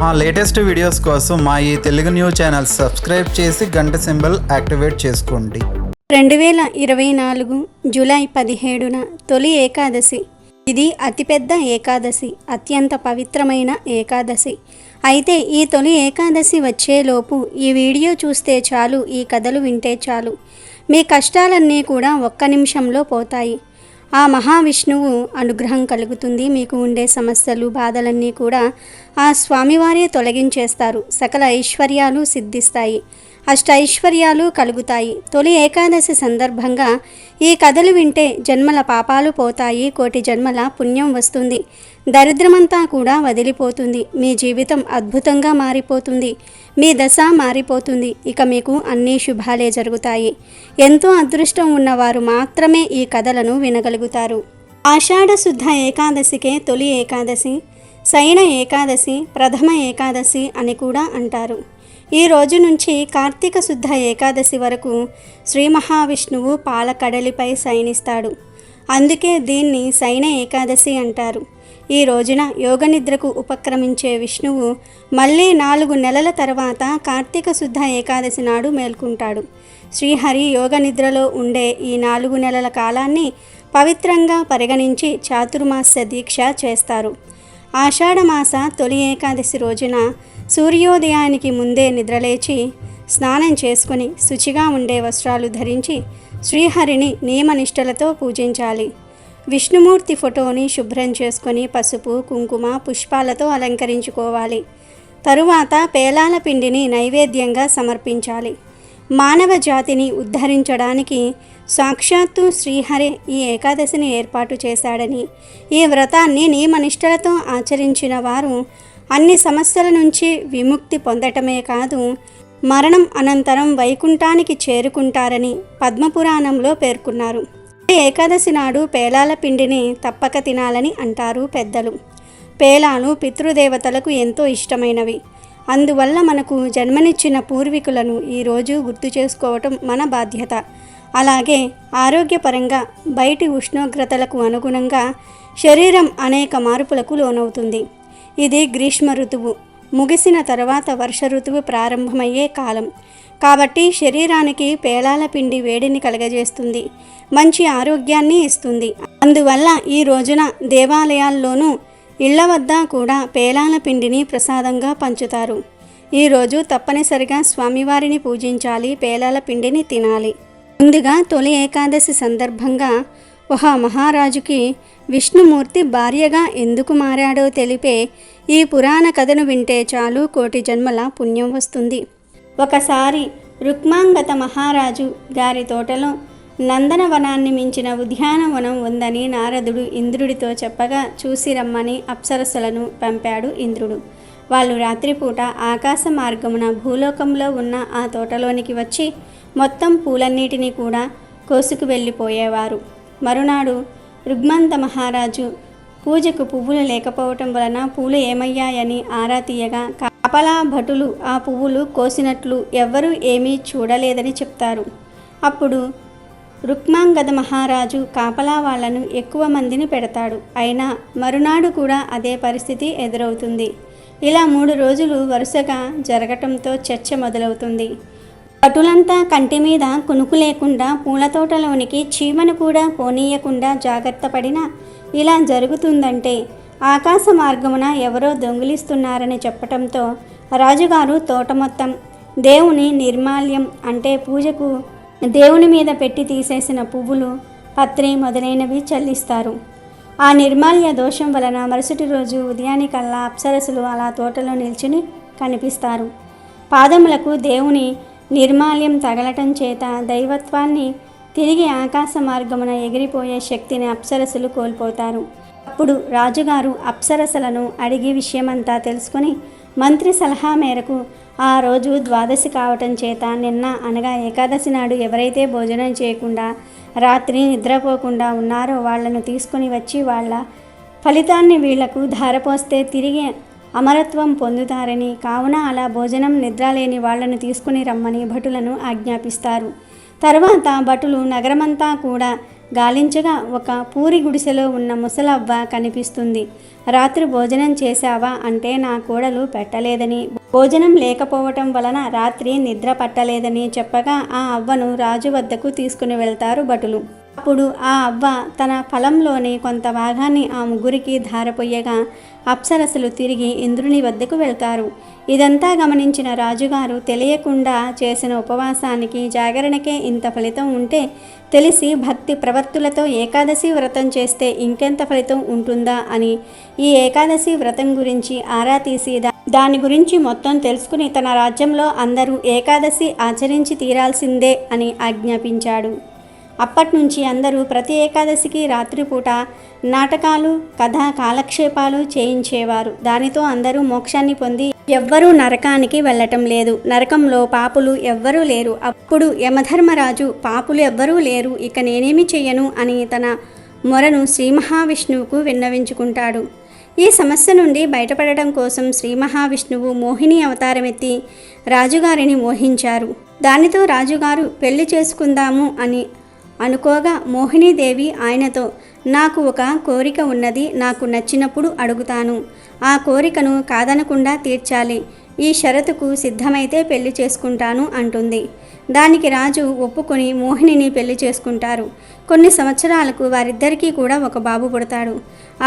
మా latest videos కోసం మా ఈ తెలుగు న్యూస్ ఛానల్ సబ్స్క్రైబ్ చేసి గంట సింబల్ యాక్టివేట్ చేసుకోండి. 2024 జూలై 17న తొలి ఏకాదశి. ఇది అతిపెద్ద ఏకాదశి, అత్యంత పవిత్రమైన ఏకాదశి. అయితే ఈ తొలి ఏకాదశి వచ్చేలోపు ఈ వీడియో చూస్తే చాలు, ఈ కథలు వింటే చాలు, మీ కష్టాలన్నీ కూడా ఒక్క నిమిషంలో పోతాయి. ఆ మహావిష్ణువు అనుగ్రహం కలుగుతుంది. మీకు ఉండే సమస్యలు, బాధలన్నీ కూడా ఆ స్వామివారే తొలగించేస్తారు. సకల ఐశ్వర్యాలు సిద్ధిస్తాయి, అష్టైశ్వర్యాలు కలుగుతాయి. తొలి ఏకాదశి సందర్భంగా ఈ కథలు వింటే జన్మల పాపాలు పోతాయి, కోటి జన్మల పుణ్యం వస్తుంది, దరిద్రమంతా కూడా వదిలిపోతుంది, మీ జీవితం అద్భుతంగా మారిపోతుంది, మీ దశ మారిపోతుంది. ఇక మీకు అన్ని శుభాలే జరుగుతాయి. ఎంతో అదృష్టం ఉన్నవారు మాత్రమే ఈ కథలను వినగలుగుతారు. ఆషాఢ శుద్ధ ఏకాదశికే తొలి ఏకాదశి, శయన ఏకాదశి, ప్రథమ ఏకాదశి అని కూడా అంటారు. ఈ రోజు నుంచి కార్తీక శుద్ధ ఏకాదశి వరకు శ్రీ మహావిష్ణువు పాలకడలిపై శయనిస్తాడు. అందుకే దీన్ని శయన ఏకాదశి అంటారు. ఈ రోజున యోగనిద్రకు ఉపక్రమించే విష్ణువు మళ్ళీ 4 నెలల తర్వాత కార్తీక శుద్ధ ఏకాదశి నాడు మేల్కుంటాడు. శ్రీహరి యోగనిద్రలో ఉండే ఈ 4 నెలల కాలాన్ని పవిత్రంగా పరిగణించి చాతుర్మాస్య దీక్ష చేస్తారు. ఆషాఢమాస తొలి ఏకాదశి రోజున సూర్యోదయానికి ముందే నిద్రలేచి స్నానం చేసుకుని శుచిగా ఉండే వస్త్రాలు ధరించి శ్రీహరిని నియమనిష్టలతో పూజించాలి. విష్ణుమూర్తి ఫోటోని శుభ్రం చేసుకొని పసుపు, కుంకుమ, పుష్పాలతో అలంకరించుకోవాలి. తరువాత పేలాల పిండిని నైవేద్యంగా సమర్పించాలి. మానవ జాతిని ఉద్ధరించడానికి సాక్షాత్తు శ్రీహరి ఈ ఏకాదశిని ఏర్పాటు చేశాడని, ఈ వ్రతాన్ని నియమనిష్టలతో ఆచరించిన వారు అన్ని సమస్యల నుంచి విముక్తి పొందటమే కాదు, మరణం అనంతరం వైకుంఠానికి చేరుకుంటారని పద్మపురాణంలో పేర్కొన్నారు. ఏకాదశి నాడు పేలాల పిండిని తప్పక తినాలని అంటారు పెద్దలు. పేలాలు పితృదేవతలకు ఎంతో ఇష్టమైనవి. అందువల్ల మనకు జన్మనిచ్చిన పూర్వీకులను ఈరోజు గుర్తు చేసుకోవటం మన బాధ్యత. అలాగే ఆరోగ్యపరంగా బయటి ఉష్ణోగ్రతలకు అనుగుణంగా శరీరం అనేక మార్పులకు లోనవుతుంది. ఇది గ్రీష్మ ఋతువు ముగిసిన తర్వాత వర్ష ఋతువు ప్రారంభమయ్యే కాలం కాబట్టి శరీరానికి పేలాల పిండి వేడిని కలగజేస్తుంది, మంచి ఆరోగ్యాన్ని ఇస్తుంది. అందువల్ల ఈ రోజున దేవాలయాల్లోనూ ఇళ్ల వద్ద కూడా పేలాల పిండిని ప్రసాదంగా పంచుతారు. ఈరోజు తప్పనిసరిగా స్వామివారిని పూజించాలి, పేలాల పిండిని తినాలి. ముందుగా తొలి ఏకాదశి సందర్భంగా ఒక మహారాజుకి విష్ణుమూర్తి భార్యగా ఎందుకు మారాడో తెలిపే ఈ పురాణ కథను వింటే చాలు, కోటి జన్మల పుణ్యం వస్తుంది. ఒకసారి రుక్మాంగత మహారాజు గారి తోటలో నందనవనాన్ని మించిన ఉద్యానవనం ఉందని నారదుడు ఇంద్రుడితో చెప్పగా చూసి రమ్మని అప్సరస్సులను పంపాడు ఇంద్రుడు. వాళ్ళు రాత్రిపూట ఆకాశ మార్గమున భూలోకంలో ఉన్న ఆ తోటలోనికి వచ్చి మొత్తం పూలన్నిటినీ కూడా కోసుకు వెళ్ళిపోయేవారు. మరునాడు రుగ్మంత మహారాజు పూజకు పువ్వులు లేకపోవటం వలన పూలు ఏమయ్యాయని ఆరా తీయగా కాపలా భటులు ఆ పువ్వులు కోసినట్లు ఎవ్వరూ ఏమీ చూడలేదని చెప్తారు. అప్పుడు రుక్మాంగద మహారాజు కాపలా వాళ్లను ఎక్కువ మందిని పెడతాడు. అయినా మరునాడు కూడా అదే పరిస్థితి ఎదురవుతుంది. ఇలా 3 రోజులు వరుసగా జరగటంతో చర్చ మొదలవుతుంది. భటులంతా కంటి మీద కునుకు లేకుండా పూల తోటలోనికి చీమను కూడా పోనీయకుండా జాగ్రత్త పడినా ఇలా జరుగుతుందంటే ఆకాశ మార్గమున ఎవరో దొంగిలిస్తున్నారని చెప్పటంతో రాజుగారు తోట మొత్తం దేవుని నిర్మాల్యం అంటే పూజకు దేవుని మీద పెట్టి తీసేసిన పువ్వులు, పత్రి మొదలైనవి చల్లిస్తారు. ఆ నిర్మాల్య దోషం వలన మరుసటి రోజు ఉదయానికల్లా అప్సరసులు అలా తోటలో నిల్చుని కనిపిస్తారు. పాదములకు దేవుని నిర్మాల్యం తగలటం చేత దైవత్వాన్ని, తిరిగి ఆకాశ మార్గమున ఎగిరిపోయే శక్తిని అప్సరసులు కోల్పోతారు. అప్పుడు రాజుగారు అప్సరసలను అడిగి విషయమంతా తెలుసుకొని మంత్రి సలహా మేరకు ఆ రోజు ద్వాదశి కావటం చేత నిన్న అనగా ఏకాదశి నాడు ఎవరైతే భోజనం చేయకుండా రాత్రి నిద్రపోకుండా ఉన్నారో వాళ్లను తీసుకుని వచ్చి వాళ్ళ ఫలితాన్ని వీళ్లకు ధారపోస్తే తిరిగి అమరత్వం పొందుతారని, కావున అలా భోజనం నిద్ర లేని వాళ్లను తీసుకుని రమ్మని భటులను ఆజ్ఞాపిస్తారు. తర్వాత భటులు నగరమంతా కూడా గాలించగా ఒక పూరి గుడిసెలో ఉన్న ముసలవ్వ కనిపిస్తుంది. రాత్రి భోజనం చేశావా అంటే నా కోడలు పెట్టలేదని, భోజనం లేకపోవటం వలన రాత్రి నిద్ర పట్టలేదని చెప్పగా ఆ అవ్వను రాజు వద్దకు తీసుకుని వెళ్తారు భటులు. అప్పుడు ఆ అవ్వ తన ఫలంలోని కొంత భాగాన్ని ఆ ముగ్గురికి ధారపోయగా అప్సరసలు తిరిగి ఇంద్రుని వద్దకు వెళ్తారు. ఇదంతా గమనించిన రాజుగారు తెలియకుండా చేసిన ఉపవాసానికి జాగరణకే ఇంత ఫలితం ఉంటే తెలిసి భక్తి ప్రవర్తులతో ఏకాదశి వ్రతం చేస్తే ఇంకెంత ఫలితం ఉంటుందా అని ఈ ఏకాదశి వ్రతం గురించి ఆరా తీసి దాని గురించి మొత్తం తెలుసుకుని తన రాజ్యంలో అందరూ ఏకాదశి ఆచరించి తీరాల్సిందే అని ఆజ్ఞాపించాడు. అప్పట్నుంచి అందరూ ప్రతి ఏకాదశికి రాత్రిపూట నాటకాలు, కథా కాలక్షేపాలు చేయించేవారు. దానితో అందరూ మోక్షాన్ని పొంది ఎవ్వరూ నరకానికి వెళ్ళటం లేదు. నరకంలో పాపులు ఎవ్వరూ లేరు. అప్పుడు యమధర్మరాజు పాపులు ఎవ్వరూ లేరు, ఇక నేనేమి చెయ్యను అని తన మొరను శ్రీ మహావిష్ణువుకు విన్నవించుకుంటాడు. ఈ సమస్య నుండి బయటపడటం కోసం శ్రీ మహావిష్ణువు మోహిని అవతారమెత్తి రాజుగారిని మోహించారు. దానితో రాజుగారు పెళ్లి చేసుకుందాము అని అనుకోగా మోహినీదేవి ఆయనతో, నాకు ఒక కోరిక ఉన్నది, నాకు నచ్చినప్పుడు అడుగుతాను, ఆ కోరికను కాదనకుండా తీర్చాలి, ఈ షరతుకు సిద్ధమైతే పెళ్లి చేసుకుంటాను అంటుంది. దానికి రాజు ఒప్పుకొని మోహినిని పెళ్లి చేసుకుంటారు. కొన్ని సంవత్సరాలకు వారిద్దరికీ కూడా ఒక బాబు పుడతాడు.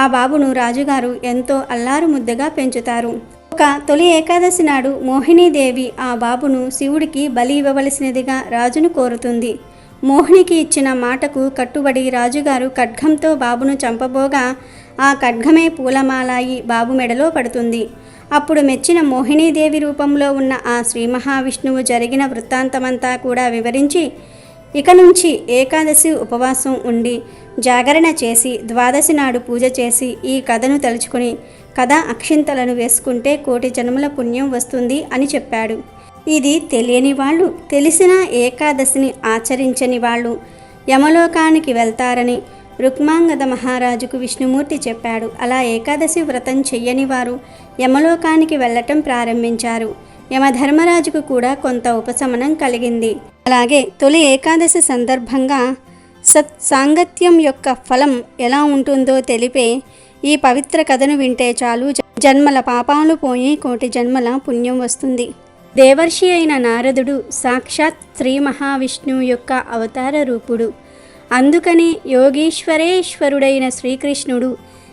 ఆ బాబును రాజుగారు ఎంతో అల్లారు ముద్దగా పెంచుతారు. ఒక తొలి ఏకాదశి నాడు మోహినీదేవి ఆ బాబును శివుడికి బలి ఇవ్వవలసినదిగా రాజును కోరుతుంది. మోహినికి ఇచ్చిన మాటకు కట్టుబడి రాజుగారు ఖడ్గంతో బాబును చంపబోగా ఆ ఖడ్గమే పూలమాలాయి బాబు మెడలో పడుతుంది. అప్పుడు మెచ్చిన మోహినీదేవి రూపంలో ఉన్న ఆ శ్రీ మహావిష్ణువు జరిగిన వృత్తాంతమంతా కూడా వివరించి ఇక నుంచి ఏకాదశి ఉపవాసం ఉండి జాగరణ చేసి ద్వాదశి నాడు పూజ చేసి ఈ కథను తలుచుకుని కథ అక్షింతలను వేసుకుంటే 1,000,000 జన్మల పుణ్యం వస్తుంది అని చెప్పాడు. ఇది తెలియని వాళ్ళు, తెలిసిన ఏకాదశిని ఆచరించని వాళ్ళు యమలోకానికి వెళ్తారని రుక్మాంగద మహారాజుకు విష్ణుమూర్తి చెప్పాడు. అలా ఏకాదశి వ్రతం చెయ్యని వారు యమలోకానికి వెళ్ళటం ప్రారంభించారు. యమధర్మరాజుకు కూడా కొంత ఉపశమనం కలిగింది. అలాగే తొలి ఏకాదశి సందర్భంగా సత్సాంగత్యం యొక్క ఫలం ఎలా ఉంటుందో తెలిపే ఈ పవిత్ర కథను వింటే చాలు జన్మల పాపాలు పోయి 1,000,000 జన్మల పుణ్యం వస్తుంది. దేవర్షి అయిన నారదుడు సాక్షాత్ శ్రీ మహావిష్ణువు యొక్క అవతార రూపుడు. అందుకని యోగీశ్వరేశ్వరుడైన శ్రీకృష్ణుడు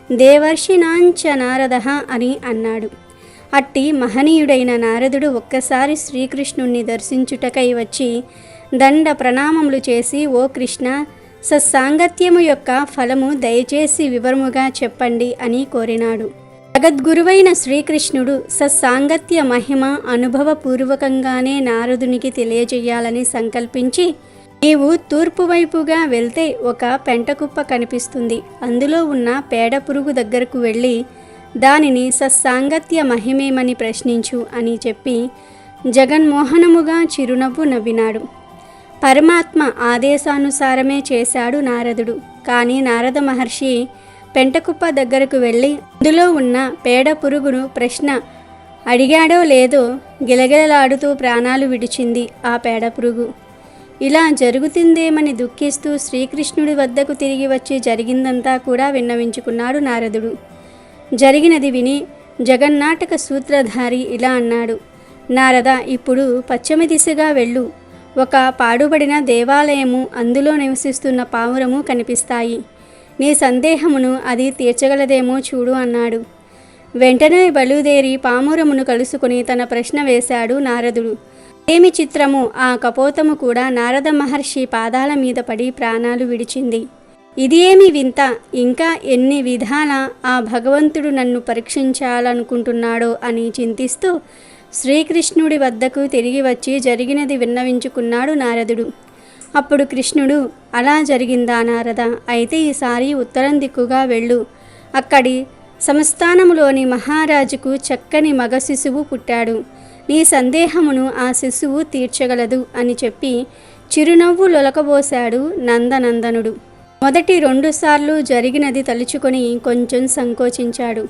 దేవర్షినాంచ నారదః అని అన్నాడు. అట్టి మహనీయుడైన నారదుడు ఒక్కసారి శ్రీకృష్ణుణ్ణి దర్శించుటకై వచ్చి దండ ప్రణామములు చేసి, ఓ కృష్ణ, సత్సాంగత్యము యొక్క ఫలము దయచేసి వివరముగా చెప్పండి అని కోరినాడు. జగద్గురువైన శ్రీకృష్ణుడు సత్సాంగత్య మహిమ అనుభవపూర్వకంగానే నారదునికి తెలియజేయాలని సంకల్పించి, నీవు తూర్పు వైపుగా వెళ్తే ఒక పెంటకుప్ప కనిపిస్తుంది, అందులో ఉన్న పేడ పురుగు దగ్గరకు వెళ్ళి దానిని సత్సాంగత్య మహిమేమని ప్రశ్నించు అని చెప్పి జగన్మోహనముగా చిరునవ్వు నవ్వినాడు. పరమాత్మ ఆదేశానుసారమే చేశాడు నారదుడు. కానీ నారద మహర్షి పెంటకుప్ప దగ్గరకు వెళ్ళి అందులో ఉన్న పేడ పురుగును ప్రశ్న అడిగాడో లేదో గిలగిలలాడుతూ ప్రాణాలు విడిచింది ఆ పేడ పురుగు. ఇలా జరుగుతుందేమని దుఃఖిస్తూ శ్రీకృష్ణుడి వద్దకు తిరిగి వచ్చి జరిగిందంతా కూడా విన్నవించుకున్నాడు నారదుడు. జరిగినది విని జగన్నాటక సూత్రధారి ఇలా అన్నాడు, నారద, ఇప్పుడు పశ్చిమ దిశగా వెళ్ళు. ఒక పాడుబడిన దేవాలయము, అందులో నివసిస్తున్న పావురము కనిపిస్తాయి. నీ సందేహమును అది తీర్చగలదేమో చూడు అన్నాడు. వెంటనే బయలుదేరి పావురమును కలుసుకుని తన ప్రశ్న వేశాడు నారదుడు. ఏమి చిత్రము, ఆ కపోతము కూడా నారద మహర్షి పాదాల మీద పడి ప్రాణాలు విడిచింది. ఇది ఏమి వింత, ఇంకా ఎన్ని విధాల ఆ భగవంతుడు నన్ను పరీక్షించాలనుకుంటున్నాడో అని చింతిస్తూ శ్రీకృష్ణుడి వద్దకు తిరిగి వచ్చి జరిగినది విన్నవించుకున్నాడు నారదుడు. అప్పుడు కృష్ణుడు, అలా జరిగిందా నారద? అయితే ఈసారి ఉత్తరం దిక్కుగా వెళ్ళు. అక్కడి సంస్థానములోని మహారాజుకు చక్కని మగ శిశువు పుట్టాడు. నీ సందేహమును ఆ శిశువు తీర్చగలదు అని చెప్పి చిరునవ్వు లొలకబోశాడు నందనందనుడు. మొదటి 2 సార్లు జరిగినది తలుచుకొని కొంచెం సంకోచించాడు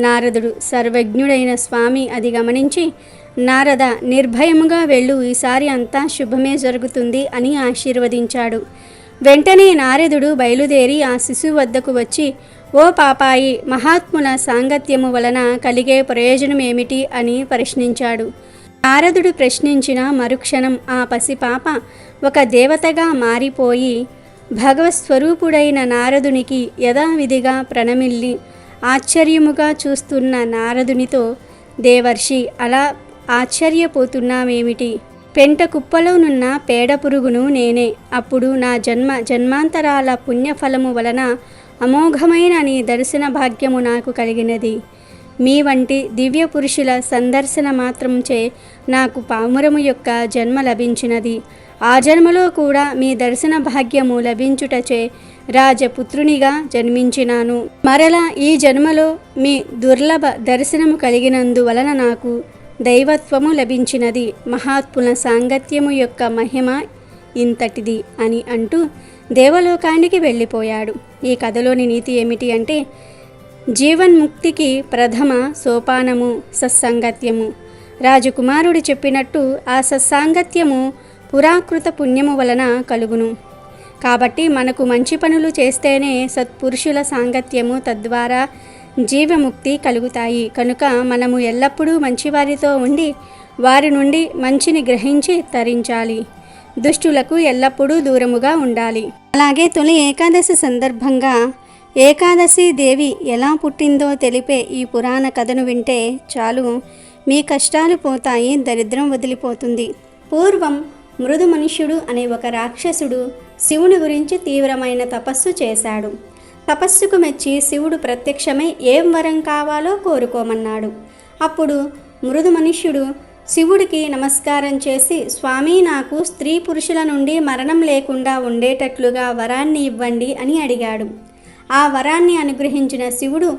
నారదుడు. సర్వజ్ఞుడైన స్వామి అది గమనించి, నారద, నిర్భయముగా వెళ్ళు, ఈసారి అంతా శుభమే జరుగుతుంది అని ఆశీర్వదించాడు. వెంటనే నారదుడు బయలుదేరి ఆ శిశువు వద్దకు వచ్చి, ఓ పాపాయి, మహాత్ముల సాంగత్యము వలన కలిగే ప్రయోజనమేమిటి అని ప్రశ్నించాడు. నారదుడు ప్రశ్నించిన మరుక్షణం ఆ పసిపాప ఒక దేవతగా మారిపోయి భగవత్స్వరూపుడైన నారదునికి యథావిధిగా ప్రణమిల్లి ఆశ్చర్యముగా చూస్తున్న నారదునితో, దేవర్షి, అలా ఆశ్చర్యపోతున్నామేమిటి? పెంట కుప్పలోనున్న పేడ పురుగును నేనే. అప్పుడు నా జన్మాంతరాల పుణ్యఫలము వలన అమోఘమైన నీ దర్శన భాగ్యము నాకు కలిగినది. మీ వంటి దివ్య పురుషుల సందర్శన మాత్రంచే నాకు పామురము యొక్క జన్మ లభించినది. ఆ జన్మలో కూడా మీ దర్శన భాగ్యము లభించుటచే రాజపుత్రునిగా జన్మించినాను. మరలా ఈ జన్మలో మీ దుర్లభ దర్శనము కలిగినందువలన నాకు దైవత్వము లభించినది. మహాత్ముల సాంగత్యము యొక్క మహిమ ఇంతటిది అని అంటూ దేవలోకానికి వెళ్ళిపోయాడు. ఈ కథలోని నీతి ఏమిటి అంటే, జీవన్ముక్తికి ప్రథమ సోపానము సత్సంగత్యము. రాజకుమారుడు చెప్పినట్టు ఆ సత్సాంగత్యము పురాకృత పుణ్యము వలన కలుగును. కాబట్టి మనకు మంచి పనులు చేస్తేనే సత్పురుషుల సాంగత్యము, తద్వారా జీవముక్తి కలుగుతాయి. కనుక మనము ఎల్లప్పుడూ మంచివారితో ఉండి వారి నుండి మంచిని గ్రహించి తరించాలి. దుష్టులకు ఎల్లప్పుడూ దూరముగా ఉండాలి. అలాగే తొలి ఏకాదశి సందర్భంగా ఏకాదశి దేవి ఎలా పుట్టిందో తెలిపే ఈ పురాణ కథను వింటే చాలు, మీ కష్టాలు పోతాయి, దరిద్రం వదిలిపోతుంది. పూర్వం మృదు మనుష్యుడు అనే ఒక రాక్షసుడు శివుని గురించి తీవ్రమైన తపస్సు చేశాడు. తపస్సుకు మెచ్చి శివుడు ప్రత్యక్షమై ఏం వరం కావాలో కోరుకోమన్నాడు. అప్పుడు మృదు మనుష్యుడు శివుడికి నమస్కారం చేసి, స్వామి, నాకు స్త్రీ పురుషుల నుండి మరణం లేకుండా ఉండేటట్లుగా వరాన్ని ఇవ్వండి అని అడిగాడు. ఆ వరాన్ని అనుగ్రహించిన శివుడు,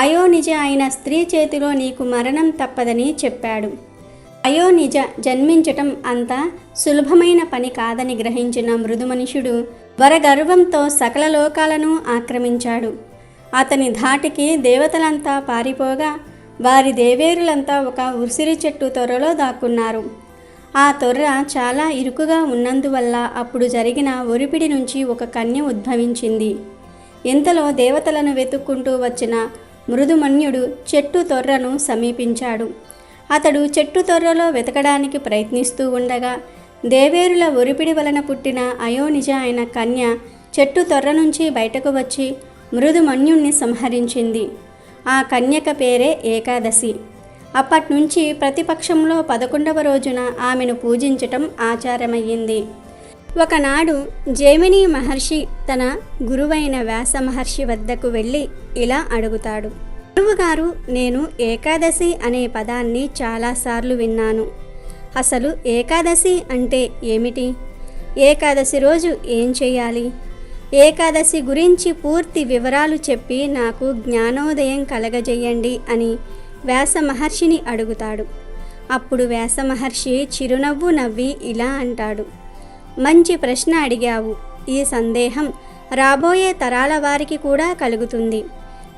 అయోనిజ అయిన స్త్రీ చేతిలో నీకు మరణం తప్పదని చెప్పాడు. అయోనిజ జన్మించటం అంత సులభమైన పని కాదని గ్రహించిన మృదు మనుషుడు వరగర్వంతో సకల లోకాలను ఆక్రమించాడు. అతని ధాటికి దేవతలంతా పారిపోగా వారి దేవేరులంతా ఒక ఉసిరి చెట్టు తొర్రలో దాక్కున్నారు. ఆ తొర్ర చాలా ఇరుకుగా ఉన్నందువల్ల అప్పుడు జరిగిన ఒరిపిడి నుంచి ఒక కన్య ఉద్భవించింది. ఇంతలో దేవతలను వెతుక్కుంటూ వచ్చిన మృదుమన్యుడు చెట్టు తొర్రను సమీపించాడు. అతడు చెట్టు తొర్రలో వెతకడానికి ప్రయత్నిస్తూ ఉండగా దేవేరుల ఒరిపిడి వలన పుట్టిన అయోనిజ అయిన కన్య చెట్టు తొర్ర నుంచి బయటకు వచ్చి మృదుమన్యుణ్ణి సంహరించింది. ఆ కన్యక పేరే ఏకాదశి. అప్పట్నుంచి ప్రతిపక్షంలో 11వ రోజున ఆమెను పూజించటం ఆచారమయ్యింది. ఒకనాడు జైమిని మహర్షి తన గురువైన వ్యాస మహర్షి వద్దకు వెళ్ళి ఇలా అడుగుతాడు, గురువుగారు, నేను ఏకాదశి అనే పదాన్ని చాలాసార్లు విన్నాను. అసలు ఏకాదశి అంటే ఏమిటి? ఏకాదశి రోజు ఏం చేయాలి? ఏకాదశి గురించి పూర్తి వివరాలు చెప్పి నాకు జ్ఞానోదయం కలగజేయండి అని వ్యాస మహర్షిని అడుగుతాడు. అప్పుడు వ్యాస మహర్షి చిరునవ్వు నవ్వి ఇలా అంటాడు, మంచి ప్రశ్న అడిగావు. ఈ సందేహం రాబోయే తరాల వారికి కూడా కలుగుతుంది.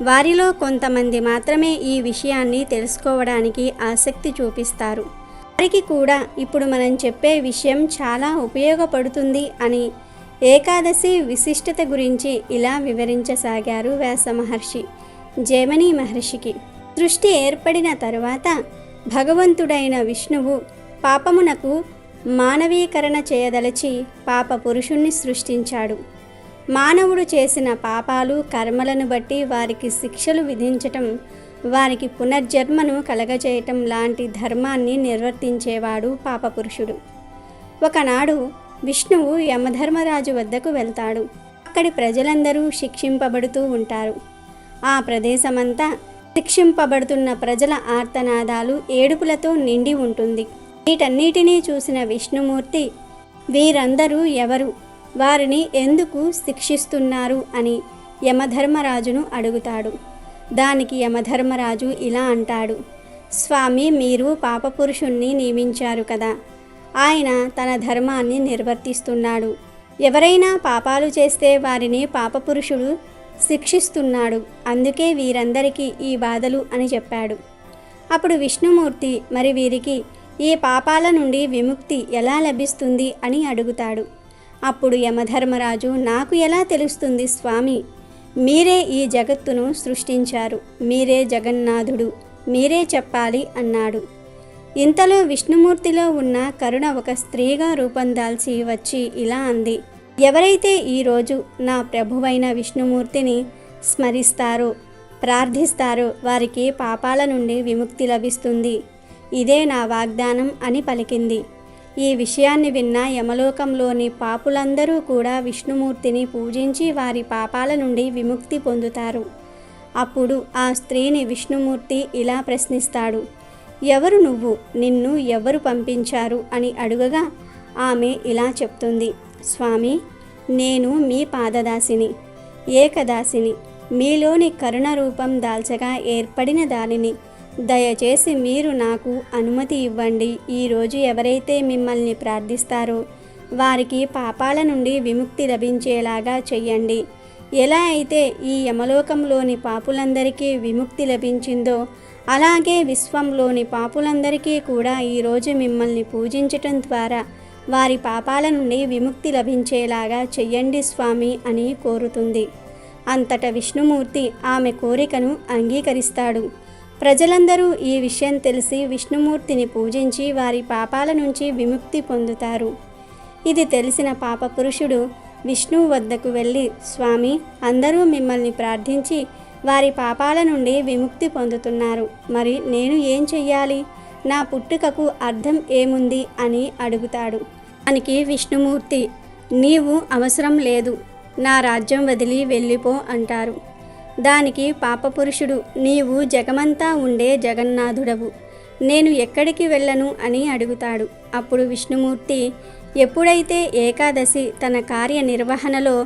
వారిలో కొంతమంది మాత్రమే ఈ విషయాన్ని తెలుసుకోవడానికి ఆసక్తి చూపిస్తారు. వారికి కూడా ఇప్పుడు మనం చెప్పే విషయం చాలా ఉపయోగపడుతుంది అని ఏకాదశి విశిష్టత గురించి ఇలా వివరించసాగారు వ్యాస మహర్షి జైమిని మహర్షికి. సృష్టి ఏర్పడిన తరువాత భగవంతుడైన విష్ణువు పాపమునకు మానవీకరణ చేయదలచి పాప పురుషుణ్ణి సృష్టించాడు. మానవుడు చేసిన పాపాలు కర్మలను బట్టి వారికి శిక్షలు విధించటం, వారికి పునర్జన్మను కలగజేయటం లాంటి ధర్మాన్ని నిర్వర్తించేవాడు పాపపురుషుడు. ఒకనాడు విష్ణువు యమధర్మరాజు వద్దకు వెళ్తాడు. అక్కడి ప్రజలందరూ శిక్షింపబడుతూ ఉంటారు. ఆ ప్రదేశమంతా శిక్షింపబడుతున్న ప్రజల ఆర్తనాదాలు, ఏడుపులతో నిండి ఉంటుంది. వీటన్నిటినీ చూసిన విష్ణుమూర్తి, వీరందరూ ఎవరు, వారిని ఎందుకు శిక్షిస్తున్నారు అని యమధర్మరాజును అడుగుతాడు. దానికి యమధర్మరాజు ఇలా అంటాడు, స్వామి, మీరు పాపపురుషుణ్ణి నియమించారు కదా, ఆయన తన ధర్మాన్ని నిర్వర్తిస్తున్నాడు. ఎవరైనా పాపాలు చేస్తే వారిని పాపపురుషుడు శిక్షిస్తున్నాడు. అందుకే వీరందరికీ ఈ బాధలు అని చెప్పాడు. అప్పుడు విష్ణుమూర్తి, మరి వీరికి ఈ పాపాల నుండి విముక్తి ఎలా లభిస్తుంది అని అడుగుతాడు. అప్పుడు యమధర్మరాజు, నాకు ఎలా తెలుస్తుంది స్వామి? మీరే ఈ జగత్తును సృష్టించారు, మీరే జగన్నాథుడు, మీరే చెప్పాలి అన్నాడు. ఇంతలో విష్ణుమూర్తిలో ఉన్న కరుణ ఒక స్త్రీగా రూపం దాల్చి వచ్చి ఇలా అంది, ఎవరైతే ఈరోజు నా ప్రభువైన విష్ణుమూర్తిని స్మరిస్తారో, ప్రార్థిస్తారో వారికి పాపాల నుండి విముక్తి లభిస్తుంది. ఇదే నా వాగ్దానం అని పలికింది. ఈ విషయాన్ని విన్న యమలోకంలోని పాపులందరూ కూడా విష్ణుమూర్తిని పూజించి వారి పాపాల నుండి విముక్తి పొందుతారు. అప్పుడు ఆ స్త్రీని విష్ణుమూర్తి ఇలా ప్రశ్నిస్తాడు, ఎవరు నువ్వు? నిన్ను ఎవరు పంపించారు అని అడుగగా ఆమె ఇలా చెప్తుంది, స్వామి, నేను మీ పాదదాసిని, ఏకదాసిని, మీలోని కరుణ రూపం దాల్చగా ఏర్పడిన దానిని. దయచేసి మీరు నాకు అనుమతి ఇవ్వండి. ఈరోజు ఎవరైతే మిమ్మల్ని ప్రార్థిస్తారో వారికి పాపాల నుండి విముక్తి లభించేలాగా చెయ్యండి. ఎలా అయితే ఈ యమలోకంలోని పాపులందరికీ విముక్తి లభించిందో అలాగే విశ్వంలోని పాపులందరికీ కూడా ఈరోజు మిమ్మల్ని పూజించటం ద్వారా వారి పాపాల నుండి విముక్తి లభించేలాగా చెయ్యండి స్వామి అని కోరుతుంది. అంతటా విష్ణుమూర్తి ఆమె కోరికను అంగీకరిస్తాడు. ప్రజలందరూ ఈ విషయం తెలిసి విష్ణుమూర్తిని పూజించి వారి పాపాల నుంచి విముక్తి పొందుతారు. ఇది తెలిసిన పాపపురుషుడు విష్ణువు వద్దకు వెళ్ళి, స్వామి, అందరూ మిమ్మల్ని ప్రార్థించి వారి పాపాల నుండి విముక్తి పొందుతున్నారు, మరి నేను ఏం చెయ్యాలి? నా పుట్టుకకు అర్థం ఏముంది అని అడుగుతాడు. దానికి విష్ణుమూర్తి, నీవు అవసరం లేదు, నా రాజ్యం వదిలి వెళ్ళిపో అంటారు. దానికి పాపపురుషుడు, నీవు జగమంతా ఉండే జగన్నాథుడవు, నేను ఎక్కడికి వెళ్ళను అని అడుగుతాడు. అప్పుడు విష్ణుమూర్తి, ఎప్పుడైతే ఏకాదశి తన కార్యనిర్వహణలో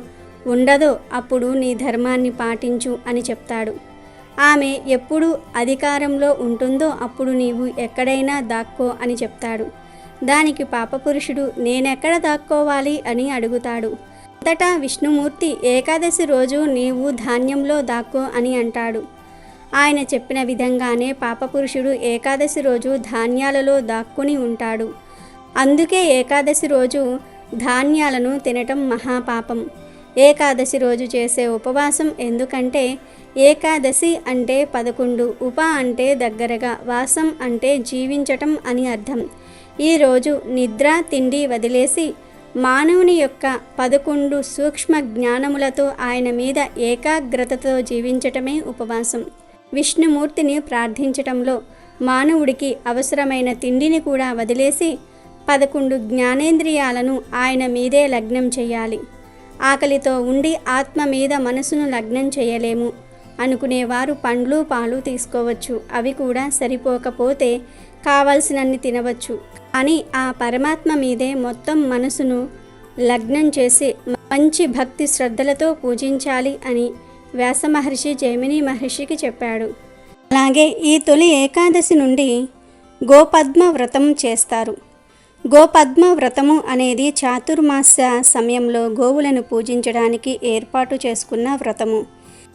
ఉండదో అప్పుడు నీ ధర్మాన్ని పాటించు అని చెప్తాడు. ఆమె ఎప్పుడు అధికారంలో ఉంటుందో అప్పుడు నీవు ఎక్కడైనా దాక్కో అని చెప్తాడు. దానికి పాపపురుషుడు, నేనెక్కడ దాక్కోవాలి అని అడుగుతాడు. అంతటా విష్ణుమూర్తి, ఏకాదశి రోజు నీవు ధాన్యంలో దాక్కో అని అంటాడు. ఆయన చెప్పిన విధంగానే పాపపురుషుడు ఏకాదశి రోజు ధాన్యాలలో దాక్కుని ఉంటాడు. అందుకే ఏకాదశి రోజు ధాన్యాలను తినటం మహాపాపం. ఏకాదశి రోజు చేసే ఉపవాసం ఎందుకంటే ఏకాదశి అంటే 11, ఉప అంటే దగ్గరగా, వాసం అంటే జీవించటం అని అర్థం. ఈరోజు నిద్ర తిండి వదిలేసి మానవుని యొక్క 11 సూక్ష్మ జ్ఞానములతో ఆయన మీద ఏకాగ్రతతో జీవించటమే ఉపవాసం. విష్ణుమూర్తిని ప్రార్థించటంలో మానవుడికి అవసరమైన తిండిని కూడా వదిలేసి 11 జ్ఞానేంద్రియాలను ఆయన మీదే లగ్నం చేయాలి. ఆకలితో ఉండి ఆత్మ మీద మనసును లగ్నం చేయలేము అనుకునేవారు పండ్లు పాలు తీసుకోవచ్చు, అవి కూడా సరిపోకపోతే కావలసినన్ని తినవచ్చు. అని ఆ పరమాత్మ మీదే మొత్తం మనసును లగ్నం చేసి మంచి భక్తి శ్రద్ధలతో పూజించాలి అని వ్యాస మహర్షి జైమిని మహర్షికి చెప్పాడు. అలాగే ఈ తొలి ఏకాదశి నుండి గోపద్మ వ్రతం చేస్తారు. గోపద్మ వ్రతము అనేది చాతుర్మాస్య సమయంలో గోవులను పూజించడానికి ఏర్పాటు చేసుకున్న వ్రతము.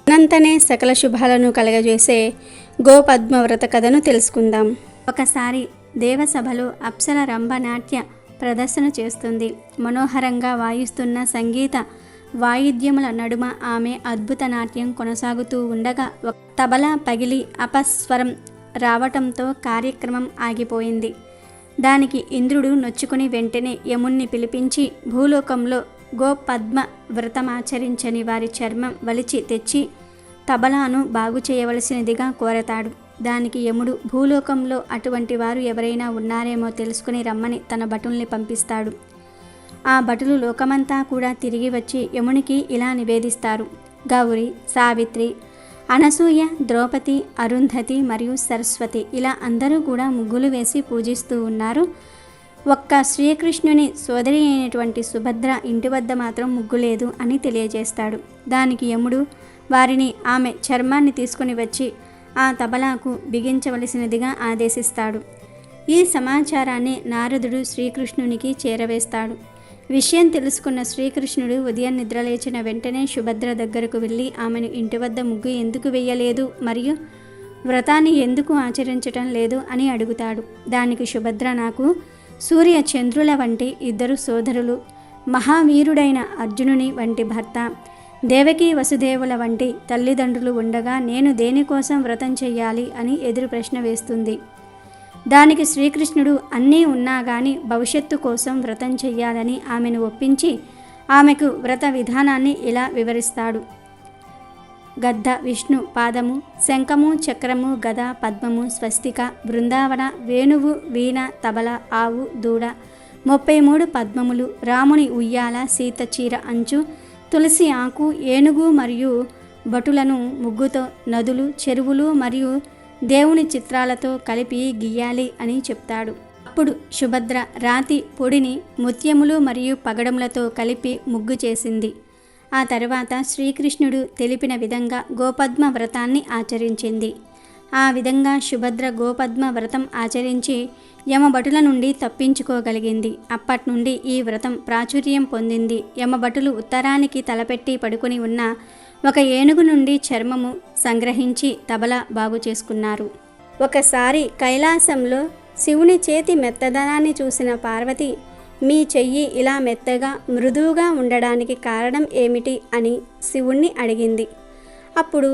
అనంతనే సకల శుభాలను కలగజేసే గోపద్మ వ్రత కథను తెలుసుకుందాం. ఒకసారి దేవసభలో అప్సర రంభనాట్య ప్రదర్శన చేస్తుంది. మనోహరంగా వాయిస్తున్న సంగీత వాయిద్యముల నడుమ ఆమె అద్భుత నాట్యం కొనసాగుతూ ఉండగా ఒక తబలా పగిలి అపస్వరం రావటంతో కార్యక్రమం ఆగిపోయింది. దానికి ఇంద్రుడు నొచ్చుకుని వెంటనే యముణ్ణి పిలిపించి భూలోకంలో గోపద్మ వ్రతమాచరించని వారి చర్మం వలిచి తెచ్చి తబలాను బాగు చేయవలసినదిగా కోరతాడు. దానికి యముడు భూలోకంలో అటువంటి వారు ఎవరైనా ఉన్నారేమో తెలుసుకుని రమ్మని తన భటుల్ని పంపిస్తాడు. ఆ భటులు లోకమంతా కూడా తిరిగి వచ్చి యమునికి ఇలా నివేదిస్తారు. గౌరి, సావిత్రి, అనసూయ, ద్రౌపది, అరుంధతి మరియు సరస్వతి ఇలా అందరూ కూడా ముగ్గులు వేసి పూజిస్తూ ఉన్నారు. ఒక్క శ్రీకృష్ణుని సోదరి అయినటువంటి సుభద్ర ఇంటి వద్ద మాత్రం ముగ్గు లేదు అని తెలియజేస్తాడు. దానికి యముడు వారిని ఆమె చర్మాన్ని తీసుకుని వచ్చి ఆ తబలాకు బిగించవలసినదిగా ఆదేశిస్తాడు. ఈ సమాచారాన్ని నారదుడు శ్రీకృష్ణునికి చేరవేస్తాడు. విషయం తెలుసుకున్న శ్రీకృష్ణుడు ఉదయం నిద్రలేచిన వెంటనే సుభద్ర దగ్గరకు వెళ్ళి ఆమెను ఇంటి వద్ద ముగ్గు ఎందుకు వేయలేదు మరియు వ్రతాన్ని ఎందుకు ఆచరించటం లేదు అని అడుగుతాడు. దానికి సుభద్ర, నాకు సూర్య చంద్రుల వంటి 2 సోదరులు, మహావీరుడైన అర్జునుని వంటి భర్త, దేవకీ వసుదేవుల వంటి తల్లిదండ్రులు ఉండగా నేను దేనికోసం వ్రతం చెయ్యాలి అని ఎదురు ప్రశ్న వేస్తుంది. దానికి శ్రీకృష్ణుడు అన్నీ ఉన్నా గాని భవిష్యత్తు కోసం వ్రతం చెయ్యాలని ఆమెను ఒప్పించి ఆమెకు వ్రత విధానాన్ని ఇలా వివరిస్తాడు. గద్ద విష్ణు పాదము, శంఖము, చక్రము, గద, పద్మము, స్వస్తిక, బృందావన, వేణువు, వీణ, తబల, ఆవు, దూడ, 33 పద్మములు, రాముని ఉయ్యాల, సీత చీర అంచు, తులసి ఆకు, ఏనుగు మరియు భటులను ముగ్గుతో, నదులు, చెరువులు మరియు దేవుని చిత్రాలతో కలిపి గీయాలి అని చెప్తాడు. అప్పుడు సుభద్ర రాతి పొడిని ముత్యములు మరియు పగడములతో కలిపి ముగ్గు చేసింది. ఆ తర్వాత శ్రీకృష్ణుడు తెలిపిన విధంగా గోపద్మ వ్రతాన్ని ఆచరించింది. ఆ విధంగా సుభద్ర గోపద్మ వ్రతం ఆచరించి యమభటుల నుండి తప్పించుకోగలిగింది. అప్పటి నుండి ఈ వ్రతం ప్రాచుర్యం పొందింది. యమభటులు ఉత్తరానికి తలపెట్టి పడుకొని ఉన్న ఒక ఏనుగు నుండి చర్మము సంగ్రహించి తబలా బాగు చేసుకున్నారు. ఒకసారి కైలాసంలో శివుని చేతి మెత్తదనాన్ని చూసిన పార్వతి, మీ చెయ్యి ఇలా మెత్తగా మృదువుగా ఉండడానికి కారణం ఏమిటి అని శివుణ్ణి అడిగింది. అప్పుడు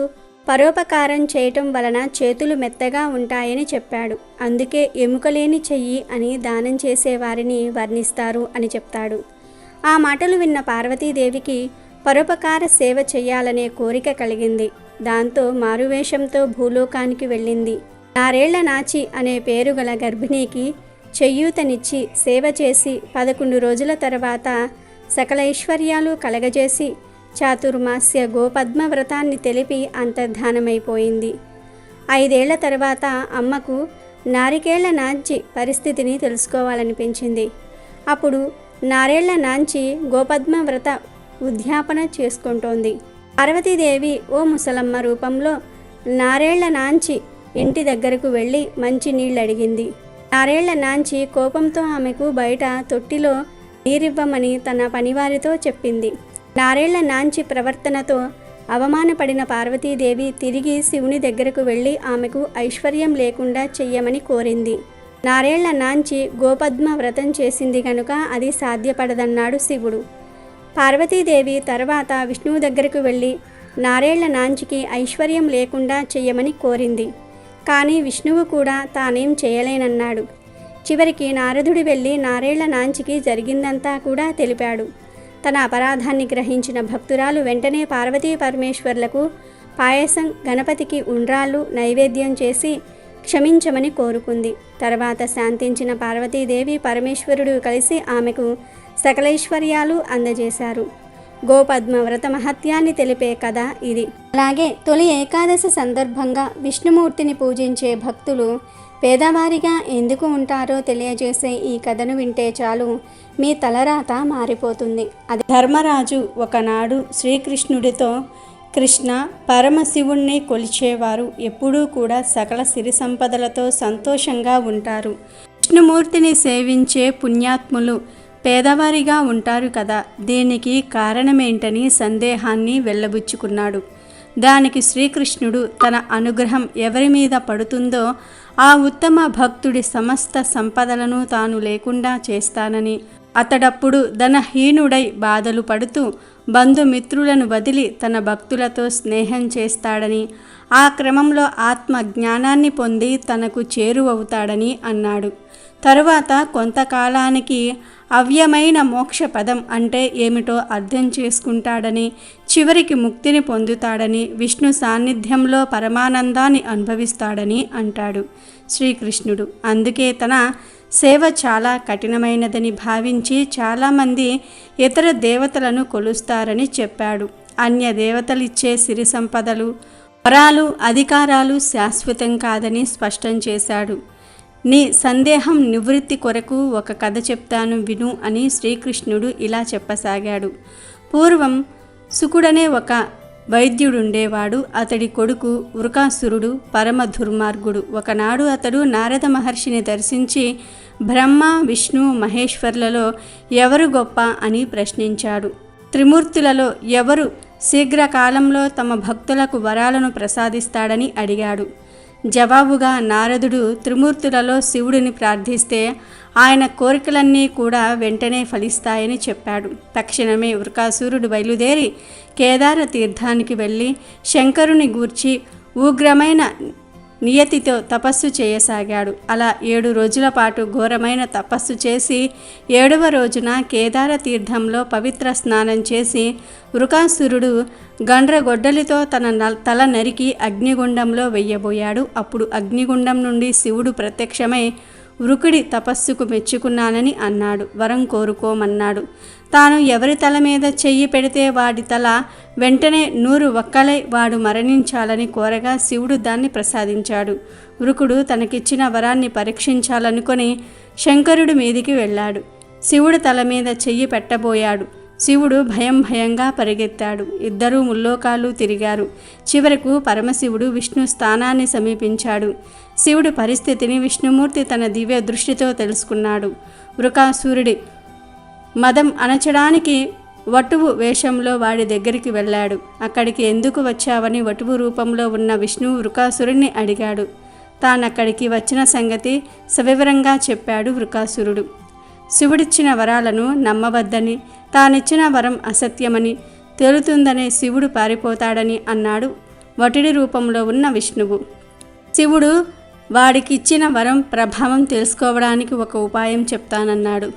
పరోపకారం చేయటం వలన చేతులు మెత్తగా ఉంటాయని చెప్పాడు. అందుకే ఎముకలేని చెయ్యి అని దానం చేసేవారిని వర్ణిస్తారు అని చెప్తాడు. ఆ మాటలు విన్న పార్వతీదేవికి పరోపకార సేవ చెయ్యాలనే కోరిక కలిగింది. దాంతో మారువేషంతో భూలోకానికి వెళ్ళింది. 6 ఏళ్ల నాచి అనే పేరు గల గర్భిణికి చెయ్యూతనిచ్చి సేవ చేసి 11 రోజుల తర్వాత సకల ఐశ్వర్యాలు కలగజేసి చాతుర్మాస్య గోపద్మ వ్రతాన్ని తెలిపి అంతర్ధానమైపోయింది. 5 ఏళ్ల తర్వాత అమ్మకు నారికేళ్ల నాంచి పరిస్థితిని తెలుసుకోవాలనిపించింది. అప్పుడు నారేళ్ల నాంచి గోపద్మ వ్రత ఉద్యాపన చేసుకుంటోంది. పార్వతీదేవి ఓ ముసలమ్మ రూపంలో నారేళ్ల నాంచి ఇంటి దగ్గరకు వెళ్ళి మంచి నీళ్ళు అడిగింది. నారేళ్ల నాంచి కోపంతో ఆమెకు బయట తొట్టిలో నీరివ్వమని తన పనివారితో చెప్పింది. నారేళ్ల నాంచి ప్రవర్తనతో అవమానపడిన పార్వతీదేవి తిరిగి శివుని దగ్గరకు వెళ్ళి ఆమెకు ఐశ్వర్యం లేకుండా చెయ్యమని కోరింది. నారేళ్ల నాంచి గోపద్మ వ్రతం చేసింది కనుక అది సాధ్యపడదన్నాడు శివుడు. పార్వతీదేవి తర్వాత విష్ణువు దగ్గరకు వెళ్ళి నారేళ్ల నాంచికి ఐశ్వర్యం లేకుండా చెయ్యమని కోరింది. కానీ విష్ణువు కూడా తానేం చేయలేనన్నాడు. చివరికి నారదుడు వెళ్ళి నారేళ్ల నాంచికి జరిగిందంతా కూడా తెలిపాడు. తన అపరాధాన్ని గ్రహించిన భక్తురాలు వెంటనే పార్వతీ పరమేశ్వర్లకు పాయసం, గణపతికి ఉండ్రాళ్ళు నైవేద్యం చేసి క్షమించమని కోరుకుంది. తర్వాత శాంతించిన పార్వతీదేవి పరమేశ్వరుడు కలిసి ఆమెకు సకలైశ్వర్యాలు అందజేశారు. గోపద్మ వ్రత మహత్యాన్ని తెలిపే కథ ఇది. అలాగే తొలి ఏకాదశి సందర్భంగా విష్ణుమూర్తిని పూజించే భక్తులు పేదవారిగా ఎందుకు ఉంటారో తెలియజేసే ఈ కథను వింటే చాలు మీ తలరాత మారిపోతుంది. అది ధర్మరాజు ఒకనాడు శ్రీకృష్ణుడితో, కృష్ణ, పరమశివుణ్ణి కొలిచేవారు ఎప్పుడూ కూడా సకల సిరి సంపదలతో సంతోషంగా ఉంటారు. విష్ణుమూర్తిని సేవించే పుణ్యాత్ములు పేదవారిగా ఉంటారు కదా, దీనికి కారణమేంటని సందేహాన్ని వెళ్ళబుచ్చుకున్నాడు. దానికి శ్రీకృష్ణుడు తన అనుగ్రహం ఎవరి మీద పడుతుందో ఆ ఉత్తమ భక్తుడి సమస్త సంపదలను తాను లేకుండా చేస్తానని, అతడప్పుడు ధనహీనుడై బాధలు పడుతూ బంధుమిత్రులను వదిలి తన భక్తులతో స్నేహం చేస్తాడని, ఆ క్రమంలో ఆత్మ జ్ఞానాన్ని పొంది తనకు చేరువవుతాడని అన్నాడు. తరువాత కొంతకాలానికి అవ్యమైన మోక్ష పదం అంటే ఏమిటో అర్థం చేసుకుంటాడని, చివరికి ముక్తిని పొందుతాడని, విష్ణు సాన్నిధ్యంలో పరమానందాన్ని అనుభవిస్తాడని అంటాడు శ్రీకృష్ణుడు. అందుకే తన సేవ చాలా కఠినమైనదని భావించి చాలామంది ఇతర దేవతలను కొలుస్తారని చెప్పాడు. అన్య దేవతలిచ్చే సిరి సంపదలు, వరాలు, అధికారాలు శాశ్వతం కాదని స్పష్టం చేశాడు. నీ సందేహం నివృత్తి కొరకు ఒక కథ చెప్తాను విను అని శ్రీకృష్ణుడు ఇలా చెప్పసాగాడు. పూర్వం శుకుడనే ఒక వైద్యుడుండేవాడు. అతడి కొడుకు వృకాసురుడు పరమ దుర్మార్గుడు. ఒకనాడు అతడు నారద మహర్షిని దర్శించి బ్రహ్మ, విష్ణు, మహేశ్వర్లలో ఎవరు గొప్ప అని ప్రశ్నించాడు. త్రిమూర్తులలో ఎవరు శీఘ్రకాలంలో తమ భక్తులకు వరాలను ప్రసాదిస్తాడని అడిగాడు. జవాబుగా నారదుడు త్రిమూర్తులలో శివుడిని ప్రార్థిస్తే ఆయన కోరికలన్నీ కూడా వెంటనే ఫలిస్తాయని చెప్పాడు. తక్షణమే వృకాసురుడు బయలుదేరి కేదార తీర్థానికి వెళ్ళి శంకరుని గూర్చి ఉగ్రమైన నియతితో తపస్సు చేయసాగాడు. అలా 7 రోజుల పాటు ఘోరమైన తపస్సు చేసి 7వ రోజున కేదార తీర్థంలో పవిత్ర స్నానం చేసి వృకాసురుడు గండ్రగొడ్డలితో తన తల నరికి అగ్నిగుండంలో వెయ్యబోయాడు. అప్పుడు అగ్నిగుండం నుండి శివుడు ప్రత్యక్షమై వృకుడి తపస్సుకు మెచ్చుకున్నానని అన్నాడు. వరం కోరుకోమన్నాడు. తాను ఎవరి తల మీద చెయ్యి పెడితే వాడి తల వెంటనే 100 వక్కలై వాడు మరణించాలని కోరగా శివుడు దాన్ని ప్రసాదించాడు. వృకుడు తనకిచ్చిన వరాన్ని పరీక్షించాలనుకొని శంకరుడి మీదికి వెళ్ళాడు. శివుడు తల మీద చెయ్యి పెట్టబోయాడు. శివుడు భయంగా పరిగెత్తాడు. ఇద్దరూ ముల్లోకాలు తిరిగారు. చివరకు పరమశివుడు విష్ణు స్థానాన్ని సమీపించాడు. శివుడి పరిస్థితిని విష్ణుమూర్తి తన దివ్య దృష్టితో తెలుసుకున్నాడు. వృకాసురుడి మదం అణచడానికి వటువు వేషంలో వాడి దగ్గరికి వెళ్ళాడు. అక్కడికి ఎందుకు వచ్చావని వటువు రూపంలో ఉన్న విష్ణువు వృకాసురుడిని అడిగాడు. తానక్కడికి వచ్చిన సంగతి సవివరంగా చెప్పాడు వృకాసురుడు. శివుడిచ్చిన వరాలను నమ్మవద్దని, తానిచ్చిన వరం అసత్యమని తేలుతుందనే శివుడు పారిపోతాడని అన్నాడు వటుడి రూపంలో ఉన్న విష్ణువు. శివుడు వాడికి ఇచ్చిన వరం ప్రభావం తెలుసుకోవడానికి ఒక ఉపాయం చెప్తానన్నాడు.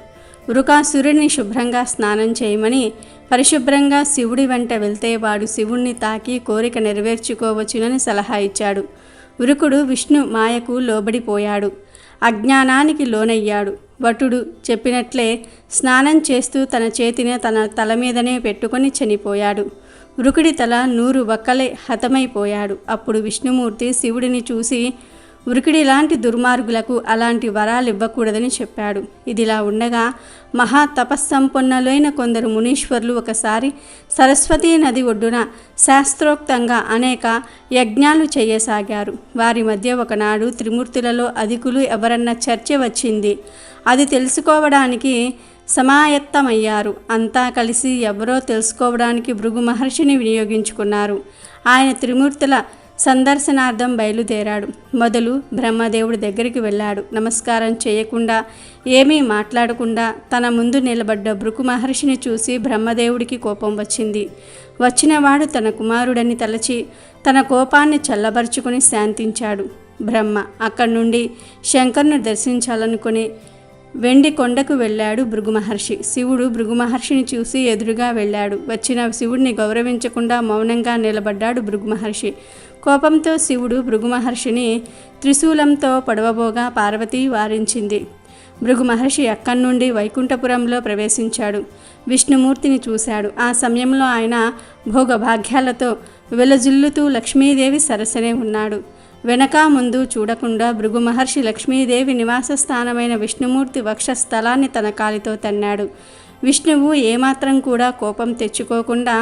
వృకాసురుడిని శుభ్రంగా స్నానం చేయమని, పరిశుభ్రంగా శివుడి వెంట వెళ్తే వాడు శివుణ్ణి తాకి కోరిక నెరవేర్చుకోవచ్చునని సలహా ఇచ్చాడు. వృకుడు విష్ణు మాయకు లోబడిపోయాడు. అజ్ఞానానికి లోనయ్యాడు. వటుడు చెప్పినట్లే స్నానం చేస్తూ తన చేతిని తన తల మీదనే పెట్టుకొని చనిపోయాడు. వృకుడి తల 100 వక్కలై హతమైపోయాడు. అప్పుడు విష్ణుమూర్తి శివుడిని చూసి వృకుడి లాంటి దుర్మార్గులకు అలాంటి వరాలు ఇవ్వకూడదని చెప్పాడు. ఇదిలా ఉండగా మహా తపస్సంపన్నులైన కొందరు మునీశ్వరులు ఒకసారి సరస్వతీ నది ఒడ్డున శాస్త్రోక్తంగా అనేక యజ్ఞాలు చేయసాగారు. వారి మధ్య ఒకనాడు త్రిమూర్తులలో అధికులు ఎవరన్న చర్చ వచ్చింది. అది తెలుసుకోవడానికి సమాయత్తమయ్యారు. అంతా కలిసి ఎవరో తెలుసుకోవడానికి భృగు మహర్షిని వినియోగించుకున్నారు. ఆయన త్రిమూర్తుల సందర్శనార్థం బయలుదేరాడు. మొదలు బ్రహ్మదేవుడి దగ్గరికి వెళ్ళాడు. నమస్కారం చేయకుండా ఏమీ మాట్లాడకుండా తన ముందు నిలబడ్డ భృగు మహర్షిని చూసి బ్రహ్మదేవుడికి కోపం వచ్చింది. వచ్చినవాడు తన కుమారుడని తలచి తన కోపాన్ని చల్లబరుచుకుని శాంతించాడు. బ్రహ్మ అక్కడి నుండి శంకరుని దర్శించాలనుకుని వెండి కొండకు వెళ్ళాడు భృగు మహర్షి. శివుడు భృగు మహర్షిని చూసి ఎదురుగా వెళ్ళాడు. వచ్చిన శివుడిని గౌరవించకుండా మౌనంగా నిలబడ్డాడు భృగు మహర్షి. కోపంతో శివుడు భృగు మహర్షిని త్రిశూలంతో పొడవబోగా పార్వతి వారించింది. భృగు మహర్షి అక్కడి నుండి వైకుంఠపురంలో ప్రవేశించాడు. విష్ణుమూర్తిని చూశాడు. ఆ సమయంలో ఆయన భోగభాగ్యాలతో వెలజిల్లుతూ లక్ష్మీదేవి సరసనే ఉన్నాడు. వెనక ముందు చూడకుండా భృగు మహర్షి లక్ష్మీదేవి నివాస స్థానమైన విష్ణుమూర్తి వక్షస్థలాన్ని తన కాలితో తన్నాడు. విష్ణువు ఏమాత్రం కూడా కోపం తెచ్చుకోకుండా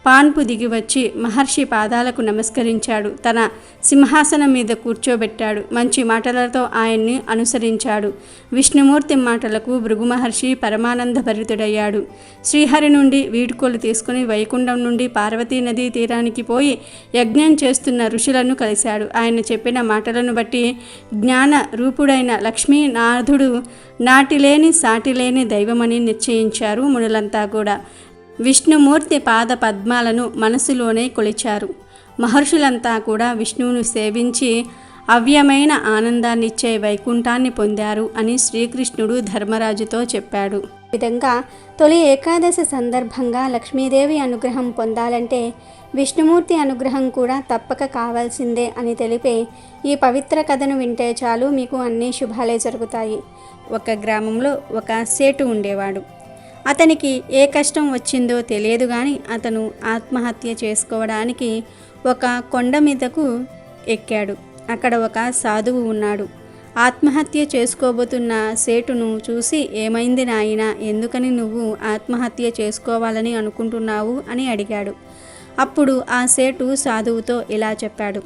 పాన్పు దిగి వచ్చి మహర్షి పాదాలకు నమస్కరించాడు. తన సింహాసనం మీద కూర్చోబెట్టాడు. మంచి మాటలతో ఆయన్ని అనుసరించాడు. విష్ణుమూర్తి మాటలకు భృగు మహర్షి పరమానంద భరితుడయ్యాడు. శ్రీహరి నుండి వీడ్కోలు తీసుకుని వైకుంఠం నుండి పార్వతీ నదీ తీరానికి పోయి యజ్ఞం చేస్తున్న ఋషులను కలిశాడు. ఆయన చెప్పిన మాటలను బట్టి జ్ఞాన రూపుడైన లక్ష్మీనాథుడు నాటిలేని సాటిలేని దైవమని నిశ్చయించారు మునులంతా కూడా. విష్ణుమూర్తి పాద పద్మాలను మనసులోనే కొలిచారు. మహర్షులంతా కూడా విష్ణువును సేవించి అవ్యమైన ఆనందాన్నిచ్చే వైకుంఠాన్ని పొందారు అని శ్రీకృష్ణుడు ధర్మరాజుతో చెప్పాడు. ఈ విధంగా తొలి ఏకాదశి సందర్భంగా లక్ష్మీదేవి అనుగ్రహం పొందాలంటే విష్ణుమూర్తి అనుగ్రహం కూడా తప్పక కావాల్సిందే అని తెలిపే ఈ పవిత్ర కథను వింటే చాలు మీకు అన్ని శుభాలే జరుగుతాయి. ఒక గ్రామంలో ఒక సేటు ఉండేవాడు. అతనికి ఏ కష్టం వచ్చిందో తెలియదు కానీ అతను ఆత్మహత్య చేసుకోవడానికి ఒక కొండ మీదకు ఎక్కాడు. అక్కడ ఒక సాధువు ఉన్నాడు. ఆత్మహత్య చేసుకోబోతున్న సేటును చూసి, ఏమైంది నాయనా, ఎందుకని నువ్వు ఆత్మహత్య చేసుకోవాలని అనుకుంటున్నావు అని అడిగాడు. అప్పుడు ఆ సేటు సాధువుతో ఇలా చెప్పాడు.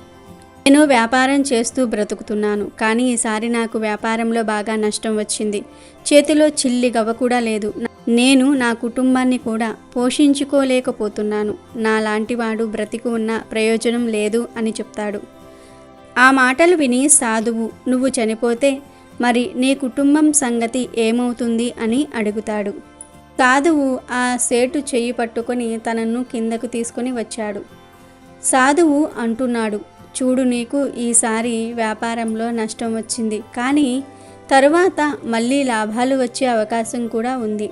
నేను వ్యాపారం చేస్తూ బ్రతుకుతున్నాను, కానీ ఈసారి నాకు వ్యాపారంలో బాగా నష్టం వచ్చింది. చేతిలో చిల్లి గవ్వ కూడా లేదు. నేను నా కుటుంబాన్ని కూడా పోషించుకోలేకపోతున్నాను. నాలాంటి వాడు బ్రతికి ఉన్న ప్రయోజనం లేదు అని చెప్తాడు. ఆ మాటలు విని సాధువు, నువ్వు చనిపోతే మరి నీ కుటుంబం సంగతి ఏమవుతుంది అని అడుగుతాడు. సాధువు ఆ సేటు చెయ్యి పట్టుకొని తనను కిందకు తీసుకొని వచ్చాడు. సాధువు అంటున్నాడు, చూడు, నీకు ఈసారి వ్యాపారంలో నష్టం వచ్చింది, కానీ తరువాత మళ్ళీ లాభాలు వచ్చే అవకాశం కూడా ఉంది.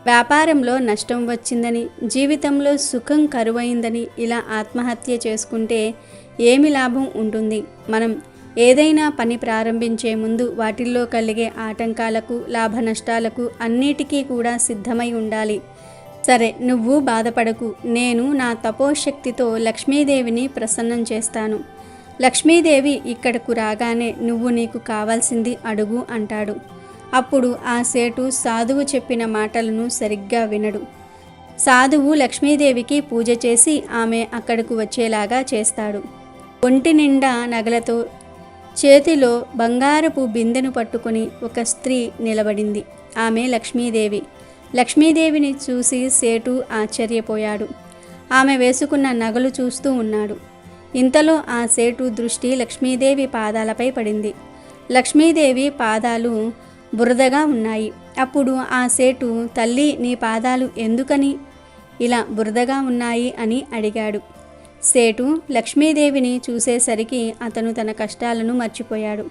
వ్యాపారంలో నష్టం వచ్చిందని, జీవితంలో సుఖం కరువైందని ఇలా ఆత్మహత్య చేసుకుంటే ఏమి లాభం ఉంటుంది? మనం ఏదైనా పని ప్రారంభించే ముందు వాటిల్లో కలిగే ఆటంకాలకు, లాభ నష్టాలకు అన్నిటికీ కూడా సిద్ధమై ఉండాలి. సరే, నువ్వు బాధపడకు, నేను నా తపోశక్తితో లక్ష్మీదేవిని ప్రసన్నం చేస్తాను. లక్ష్మీదేవి ఇక్కడకు రాగానే నువ్వు నీకు కావాల్సింది అడుగు అంటాడు. అప్పుడు ఆ సేటు సాధువు చెప్పిన మాటలను సరిగ్గా వినడు. సాధువు లక్ష్మీదేవికి పూజ చేసి ఆమె అక్కడకు వచ్చేలాగా చేస్తాడు. ఒంటి నిండా నగలతో చేతిలో బంగారపు బిందెను పట్టుకొని ఒక స్త్రీ నిలబడింది. ఆమె లక్ష్మీదేవి. లక్ష్మీదేవిని చూసి సేటు ఆశ్చర్యపోయాడు. ఆమె వేసుకున్న నగలు చూస్తూ ఉన్నాడు. ఇంతలో ఆ సేటు దృష్టి లక్ష్మీదేవి పాదాలపై పడింది. లక్ష్మీదేవి పాదాలు బురదగా ఉన్నాయి. అప్పుడు ఆ సేటు, తల్లి, నీ పాదాలు ఎందుకని ఇలా బురదగా ఉన్నాయి అని అడిగాడు. సేటు లక్ష్మీదేవిని చూసేసరికి అతను తన కష్టాలను మర్చిపోయాడు.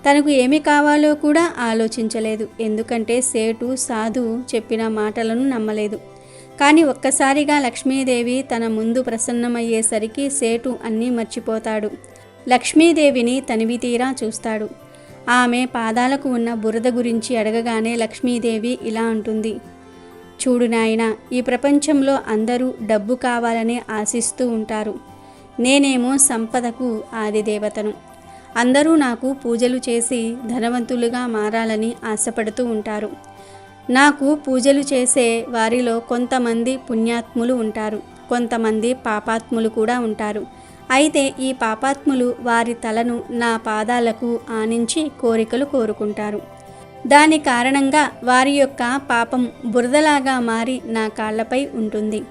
తనకు ఏమి కావాలో కూడా ఆలోచించలేదు. ఎందుకంటే సేటు సాధువు చెప్పిన మాటలను నమ్మలేదు. కానీ ఒక్కసారిగా లక్ష్మీదేవి తన ముందు ప్రసన్నమయ్యేసరికి సేటు అన్నీ మర్చిపోతాడు. లక్ష్మీదేవిని తనివి తీరా చూస్తాడు. ఆమె పాదాలకు ఉన్న బురద గురించి అడగగానే లక్ష్మీదేవి ఇలా అంటుంది, చూడు నాయనా, ఈ ప్రపంచంలో అందరూ డబ్బు కావాలని ఆశిస్తూ ఉంటారు. నేనేమో సంపదకు ఆదిదేవతను. అందరూ నాకు పూజలు చేసి ధనవంతులుగా మారాలని ఆశపడుతూ ఉంటారు. నాకు పూజలు చేసే వారిలో కొంతమంది పుణ్యాత్ములు ఉంటారు, కొంతమంది పాపాత్ములు కూడా ఉంటారు. అయితే ఈ పాపాత్ములు వారి తలను నా పాదాలకు ఆనించి కోరికలు కోరుకుంటారు. దాని కారణంగా వారి యొక్క పాపం బురదలాగా మారి నా కాళ్లపై ఉంటుంది.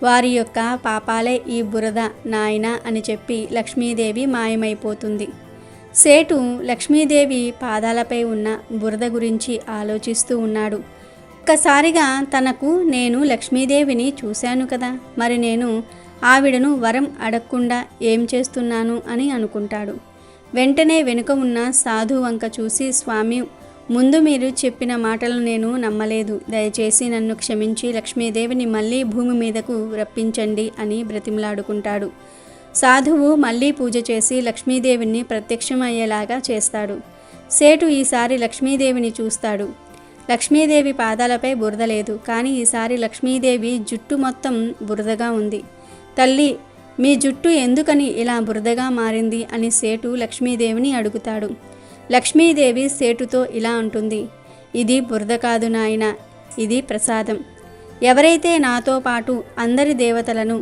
వారి యొక్క పాపాలే ఈ బురద నాయనా అని చెప్పి లక్ష్మీదేవి మాయమైపోతుంది. సేటు లక్ష్మీదేవి పాదాలపై ఉన్న బురద గురించి ఆలోచిస్తూ ఉన్నాడు. ఒక్కసారిగా తనకు, నేను లక్ష్మీదేవిని చూశాను కదా, మరి నేను ఆవిడను వరం అడగకుండా ఏం చేస్తున్నాను అని అనుకుంటాడు. వెంటనే వెనుక ఉన్న సాధు వంక చూసి, స్వామి, ముందు మీరు చెప్పిన మాటలు నేను నమ్మలేదు. దయచేసి నన్ను క్షమించి లక్ష్మీదేవిని మళ్ళీ భూమి మీదకు రప్పించండి అని బ్రతిమలాడుకుంటాడు. సాధువు మళ్ళీ పూజ చేసి లక్ష్మీదేవిని ప్రత్యక్షమయ్యేలాగా చేస్తాడు. సేటు ఈసారి లక్ష్మీదేవిని చూస్తాడు. లక్ష్మీదేవి పాదాలపై బురద లేదు, కానీ ఈసారి లక్ష్మీదేవి జుట్టు మొత్తం బురదగా ఉంది. తల్లి, మీ జుట్టు ఎందుకని ఇలా బురదగా మారింది అని సేటు లక్ష్మీదేవిని అడుగుతాడు. లక్ష్మీదేవి సేటుతో ఇలా అంటుంది, ఇది బురద కాదు నాయనా, ఇది ప్రసాదం. ఎవరైతే నాతో పాటు అందరి దేవతలను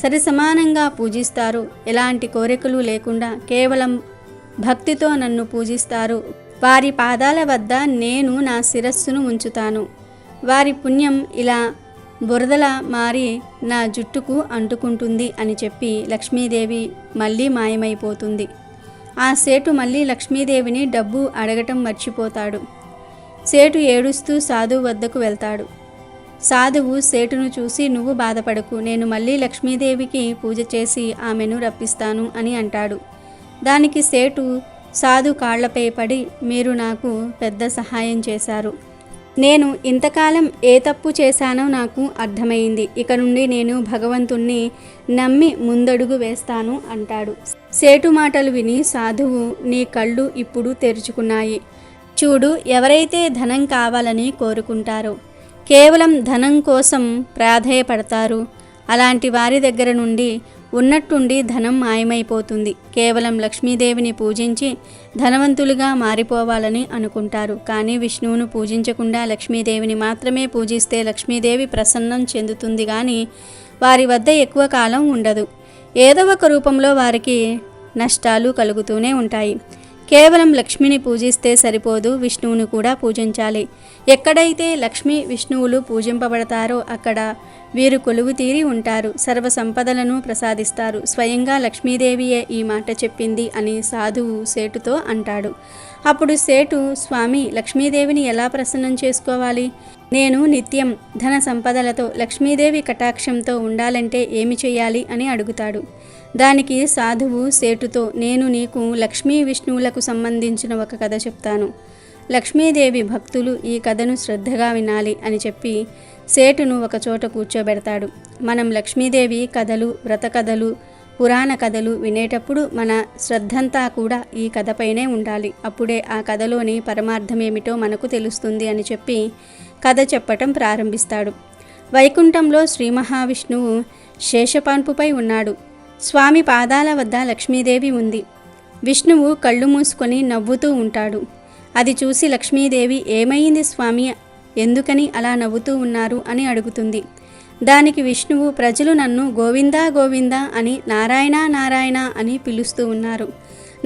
సరిసమానంగా పూజిస్తారో, ఎలాంటి కోరికలు లేకుండా కేవలం భక్తితో నన్ను పూజిస్తారో, వారి పాదాల వద్ద నేను నా శిరస్సును ఉంచుతాను. వారి పుణ్యం ఇలా బురదలా మారి నా జుట్టుకు అంటుకుంటుంది అని చెప్పి లక్ష్మీదేవి మళ్ళీ మాయమైపోతుంది. ఆ సేటు మళ్ళీ లక్ష్మీదేవిని డబ్బు అడగటం మర్చిపోతాడు. సేటు ఏడుస్తూ సాధువు వద్దకు వెళ్తాడు. సాధువు సేటును చూసి, నువ్వు బాధపడకు, నేను మళ్ళీ లక్ష్మీదేవికి పూజ చేసి ఆమెను రప్పిస్తాను అని అంటాడు. దానికి సేటు సాధు కాళ్లపై పడి, మీరు నాకు పెద్ద సహాయం చేశారు. నేను ఇంతకాలం ఏ తప్పు చేశానో నాకు అర్థమైంది. ఇక నుండి నేను భగవంతుణ్ణి నమ్మి ముందడుగు వేస్తాను అంటాడు. సేటు మాటలు విని సాధువు, నీ కళ్ళు ఇప్పుడు తెరుచుకున్నాయి. చూడు, ఎవరైతే ధనం కావాలని కోరుకుంటారో, కేవలం ధనం కోసం ప్రాధేయపడతారు, అలాంటి వారి దగ్గర నుండి ఉన్నట్టుండి ధనం మాయమైపోతుంది. కేవలం లక్ష్మీదేవిని పూజించి ధనవంతులుగా మారిపోవాలని అనుకుంటారు. కానీ విష్ణువును పూజించకుండా లక్ష్మీదేవిని మాత్రమే పూజిస్తే లక్ష్మీదేవి ప్రసన్నం చెందుతుంది, కానీ వారి వద్ద ఎక్కువ కాలం ఉండదు. ఏదో ఒక రూపంలో వారికి నష్టాలు కలుగుతూనే ఉంటాయి. కేవలం లక్ష్మిని పూజిస్తే సరిపోదు, విష్ణువును కూడా పూజించాలి. ఎక్కడైతే లక్ష్మి విష్ణువులు పూజింపబడతారో అక్కడ వీరు కొలువు తీరి ఉంటారు, సర్వ సంపదలను ప్రసాదిస్తారు. స్వయంగా లక్ష్మీదేవియే ఈ మాట చెప్పింది అని సాధువు సేటుతో అంటాడు. అప్పుడు సేటు, స్వామి, లక్ష్మీదేవిని ఎలా ప్రసన్నం చేసుకోవాలి? నేను నిత్యం ధన సంపదలతో లక్ష్మీదేవి కటాక్షంతో ఉండాలంటే ఏమి చేయాలి అని అడుగుతాడు. దానికి సాధువు సేటుతో, నేను నీకు లక్ష్మీ విష్ణువులకు సంబంధించిన ఒక కథ చెప్తాను. లక్ష్మీదేవి భక్తులు ఈ కథను శ్రద్ధగా వినాలి అని చెప్పి సేటును ఒకచోట కూర్చోబెడతాడు. మనం లక్ష్మీదేవి కథలు, వ్రత కథలు, పురాణ కథలు వినేటప్పుడు మన శ్రద్ధంతా కూడా ఈ కథపైనే ఉండాలి. అప్పుడే ఆ కథలోని పరమార్థమేమిటో మనకు తెలుస్తుంది అని చెప్పి కథ చెప్పటం ప్రారంభిస్తాడు. వైకుంఠంలో శ్రీ మహావిష్ణువు శేషపాన్పుపై ఉన్నాడు. స్వామి పాదాల వద్ద లక్ష్మీదేవి ఉంది. విష్ణువు కళ్ళు మూసుకొని నవ్వుతూ ఉంటాడు. అది చూసి లక్ష్మీదేవి, ఏమైంది స్వామి, ఎందుకని అలా నవ్వుతూ ఉన్నారు అని అడుగుతుంది. దానికి విష్ణువు, ప్రజలు నన్ను గోవిందా గోవిందా అని, నారాయణ నారాయణ అని పిలుస్తూ ఉన్నారు.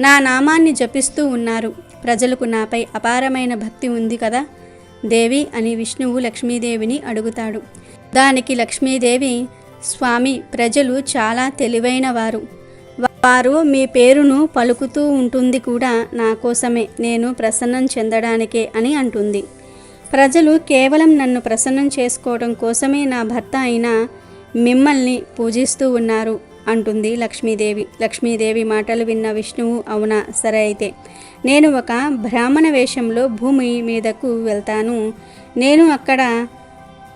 నా నామాన్ని జపిస్తూ ఉన్నారు. ప్రజలకు నాపై అపారమైన భక్తి ఉంది కదా దేవి అని విష్ణువు లక్ష్మీదేవిని అడుగుతాడు. దానికి లక్ష్మీదేవి, స్వామి, ప్రజలు చాలా తెలివైన వారు. వారు మీ పేరును పలుకుతూ ఉంటుంది కూడా నా కోసమే, నేను ప్రసన్నం చెందడానికే అని అంటుంది. ప్రజలు కేవలం నన్ను ప్రసన్నం చేసుకోవడం కోసమే నా భర్త అయిన మిమ్మల్ని పూజిస్తూ ఉన్నారు అంటుంది లక్ష్మీదేవి. లక్ష్మీదేవి మాటలు విన్న విష్ణువు, అవునా, సరే అయితే నేను ఒక బ్రాహ్మణ వేషంలో భూమి మీదకు వెళ్తాను. నేను అక్కడ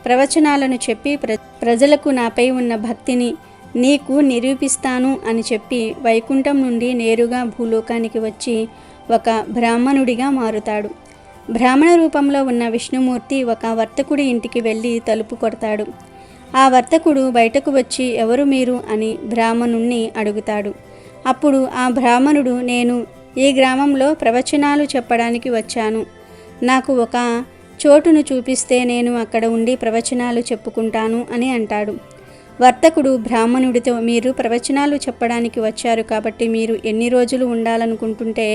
ప్రవచనాలను చెప్పి ప్రజలకు నాపై ఉన్న భక్తిని నీకు నిరూపిస్తాను అని చెప్పి వైకుంఠం నుండి నేరుగా భూలోకానికి వచ్చి ఒక బ్రాహ్మణుడిగా మారుతాడు. బ్రాహ్మణ రూపంలో ఉన్న విష్ణుమూర్తి ఒక వర్తకుడి ఇంటికి వెళ్ళి తలుపు కొడతాడు. ఆ వర్తకుడు బయటకు వచ్చి, ఎవరు మీరు అని బ్రాహ్మణుణ్ణి అడుగుతాడు. అప్పుడు ఆ బ్రాహ్మణుడు, నేను ఈ గ్రామంలో ప్రవచనాలు చెప్పడానికి వచ్చాను. నాకు ఒక చోటును చూపిస్తే నేను అక్కడ ఉండి ప్రవచనాలు చెప్పుకుంటాను అని అంటాడు. వర్తకుడు బ్రాహ్మణుడితో, మీరు ప్రవచనాలు చెప్పడానికి వచ్చారు కాబట్టి మీరు ఎన్ని రోజులు ఉండాలనుకుంటుంటే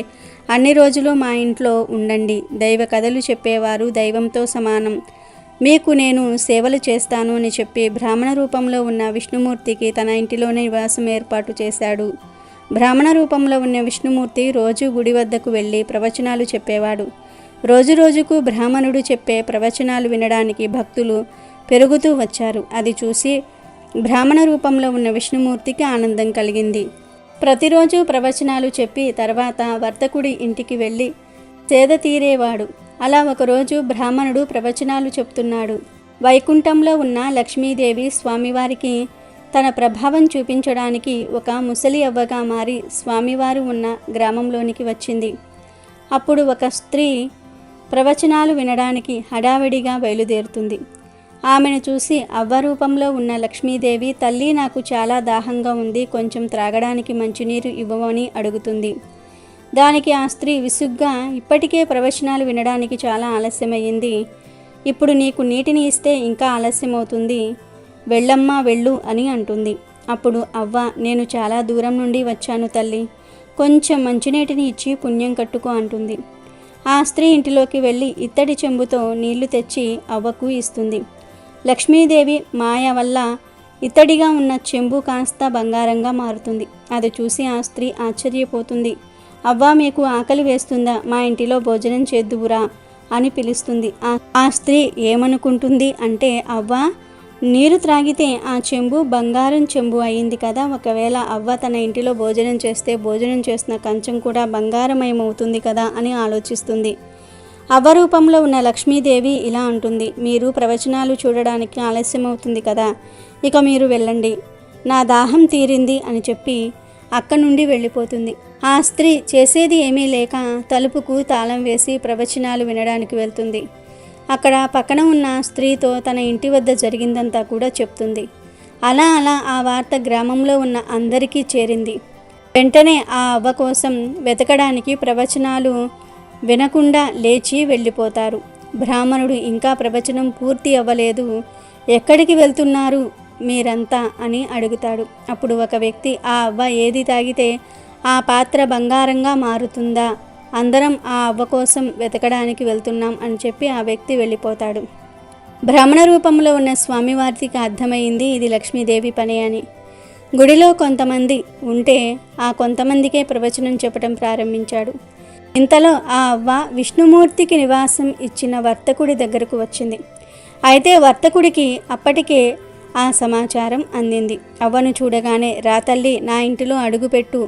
అన్ని రోజులు మా ఇంట్లో ఉండండి. దైవ కథలు చెప్పేవారు దైవంతో సమానం. మీకు నేను సేవలు చేస్తాను అని చెప్పి బ్రాహ్మణ రూపంలో ఉన్న విష్ణుమూర్తికి తన ఇంటిలోనే నివాసం ఏర్పాటు చేశాడు. బ్రాహ్మణ రూపంలో ఉన్న విష్ణుమూర్తి రోజు గుడి వద్దకు వెళ్ళి ప్రవచనాలు చెప్పేవాడు. రోజు రోజుకు బ్రాహ్మణుడు చెప్పే ప్రవచనాలు వినడానికి భక్తులు పెరుగుతూ వచ్చారు. అది చూసి బ్రాహ్మణ రూపంలో ఉన్న విష్ణుమూర్తికి ఆనందం కలిగింది. ప్రతిరోజు ప్రవచనాలు చెప్పి తర్వాత వర్తకుడి ఇంటికి వెళ్ళి సేద తీరేవాడు. అలా ఒకరోజు బ్రాహ్మణుడు ప్రవచనాలు చెప్తున్నాడు. వైకుంఠంలో ఉన్న లక్ష్మీదేవి స్వామివారికి తన ప్రభావం చూపించడానికి ఒక ముసలి అవ్వగా మారి స్వామివారు ఉన్న గ్రామంలోనికి వచ్చింది. అప్పుడు ఒక స్త్రీ ప్రవచనాలు వినడానికి హడావిడిగా బయలుదేరుతుంది. ఆమెను చూసి అవ్వ రూపంలో ఉన్న లక్ష్మీదేవి, తల్లి, నాకు చాలా దాహంగా ఉంది, కొంచెం త్రాగడానికి మంచినీరు ఇవ్వమని అడుగుతుంది. దానికి ఆ స్త్రీ విసుగ్గా, ఇప్పటికే ప్రవచనాలు వినడానికి చాలా ఆలస్యమయ్యింది, ఇప్పుడు నీకు నీటిని ఇస్తే ఇంకా ఆలస్యమవుతుంది, వెళ్ళమ్మా వెళ్ళు అని అంటుంది. అప్పుడు అవ్వ, నేను చాలా దూరం నుండి వచ్చాను తల్లి, కొంచెం మంచినీటిని ఇచ్చి పుణ్యం కట్టుకో అంటుంది. ఆ స్త్రీ ఇంటిలోకి వెళ్ళి ఇత్తడి చెంబుతో నీళ్లు తెచ్చి అవ్వకు ఇస్తుంది. లక్ష్మీదేవి మాయ వల్ల ఇత్తడిగా ఉన్న చెంబు కాస్త బంగారంగా మారుతుంది. అది చూసి ఆ స్త్రీ ఆశ్చర్యపోతుంది. అవ్వ, మీకు ఆకలి వేస్తుందా, మా ఇంటిలో భోజనం చేద్దువురా అని పిలుస్తుంది. ఆ స్త్రీ ఏమనుకుంటుంది అంటే, అవ్వ నీరు త్రాగితే ఆ చెంబు బంగారం చెంబు అయింది కదా, ఒకవేళ అవ్వ తన ఇంటిలో భోజనం చేస్తే భోజనం చేసిన కంచం కూడా బంగారమయమవుతుంది కదా అని ఆలోచిస్తుంది. అవ్వ రూపంలో ఉన్న లక్ష్మీదేవి ఇలా అంటుంది, మీరు ప్రవచనాలు చూడడానికి ఆలస్యమవుతుంది కదా, ఇక మీరు వెళ్ళండి, నా దాహం తీరింది అని చెప్పి అక్కడి నుండి వెళ్ళిపోతుంది. ఆ స్త్రీ చేసేది ఏమీ లేక తలుపుకు తాళం వేసి ప్రవచనాలు వినడానికి వెళ్తుంది. అక్కడ పక్కన ఉన్న స్త్రీతో తన ఇంటి వద్ద జరిగిందంతా కూడా చెప్తుంది. అలా ఆ వార్త గ్రామంలో ఉన్న అందరికీ చేరింది. వెంటనే ఆ అవ్వ కోసం వెతకడానికి ప్రవచనాలు వినకుండా లేచి వెళ్ళిపోతారు. బ్రాహ్మణుడు, ఇంకా ప్రవచనం పూర్తి అవ్వలేదు, ఎక్కడికి వెళ్తున్నారు మీరంతా అని అడుగుతాడు. అప్పుడు ఒక వ్యక్తి, ఆ అవ్వ ఏది తాగితే ఆ పాత్ర బంగారంగా మారుతుందా అందరం ఆ అవ్వ కోసం వెతకడానికి వెళ్తున్నాం అని చెప్పి ఆ వ్యక్తి వెళ్ళిపోతాడు. బ్రాహ్మణ రూపంలో ఉన్న స్వామివారికి అర్థమైంది ఇది లక్ష్మీదేవి పని అని. గుడిలో కొంతమంది ఉంటే ఆ కొంతమందికే ప్రవచనం చెప్పడం ప్రారంభించాడు. ఇంతలో ఆ అవ్వ విష్ణుమూర్తికి నివాసం ఇచ్చిన వర్తకుడి దగ్గరకు వచ్చింది. అయితే వర్తకుడికి అప్పటికే ఆ సమాచారం అందింది. అవ్వను చూడగానే, రా తల్లి, నా ఇంటిలో అడుగుపెట్టు,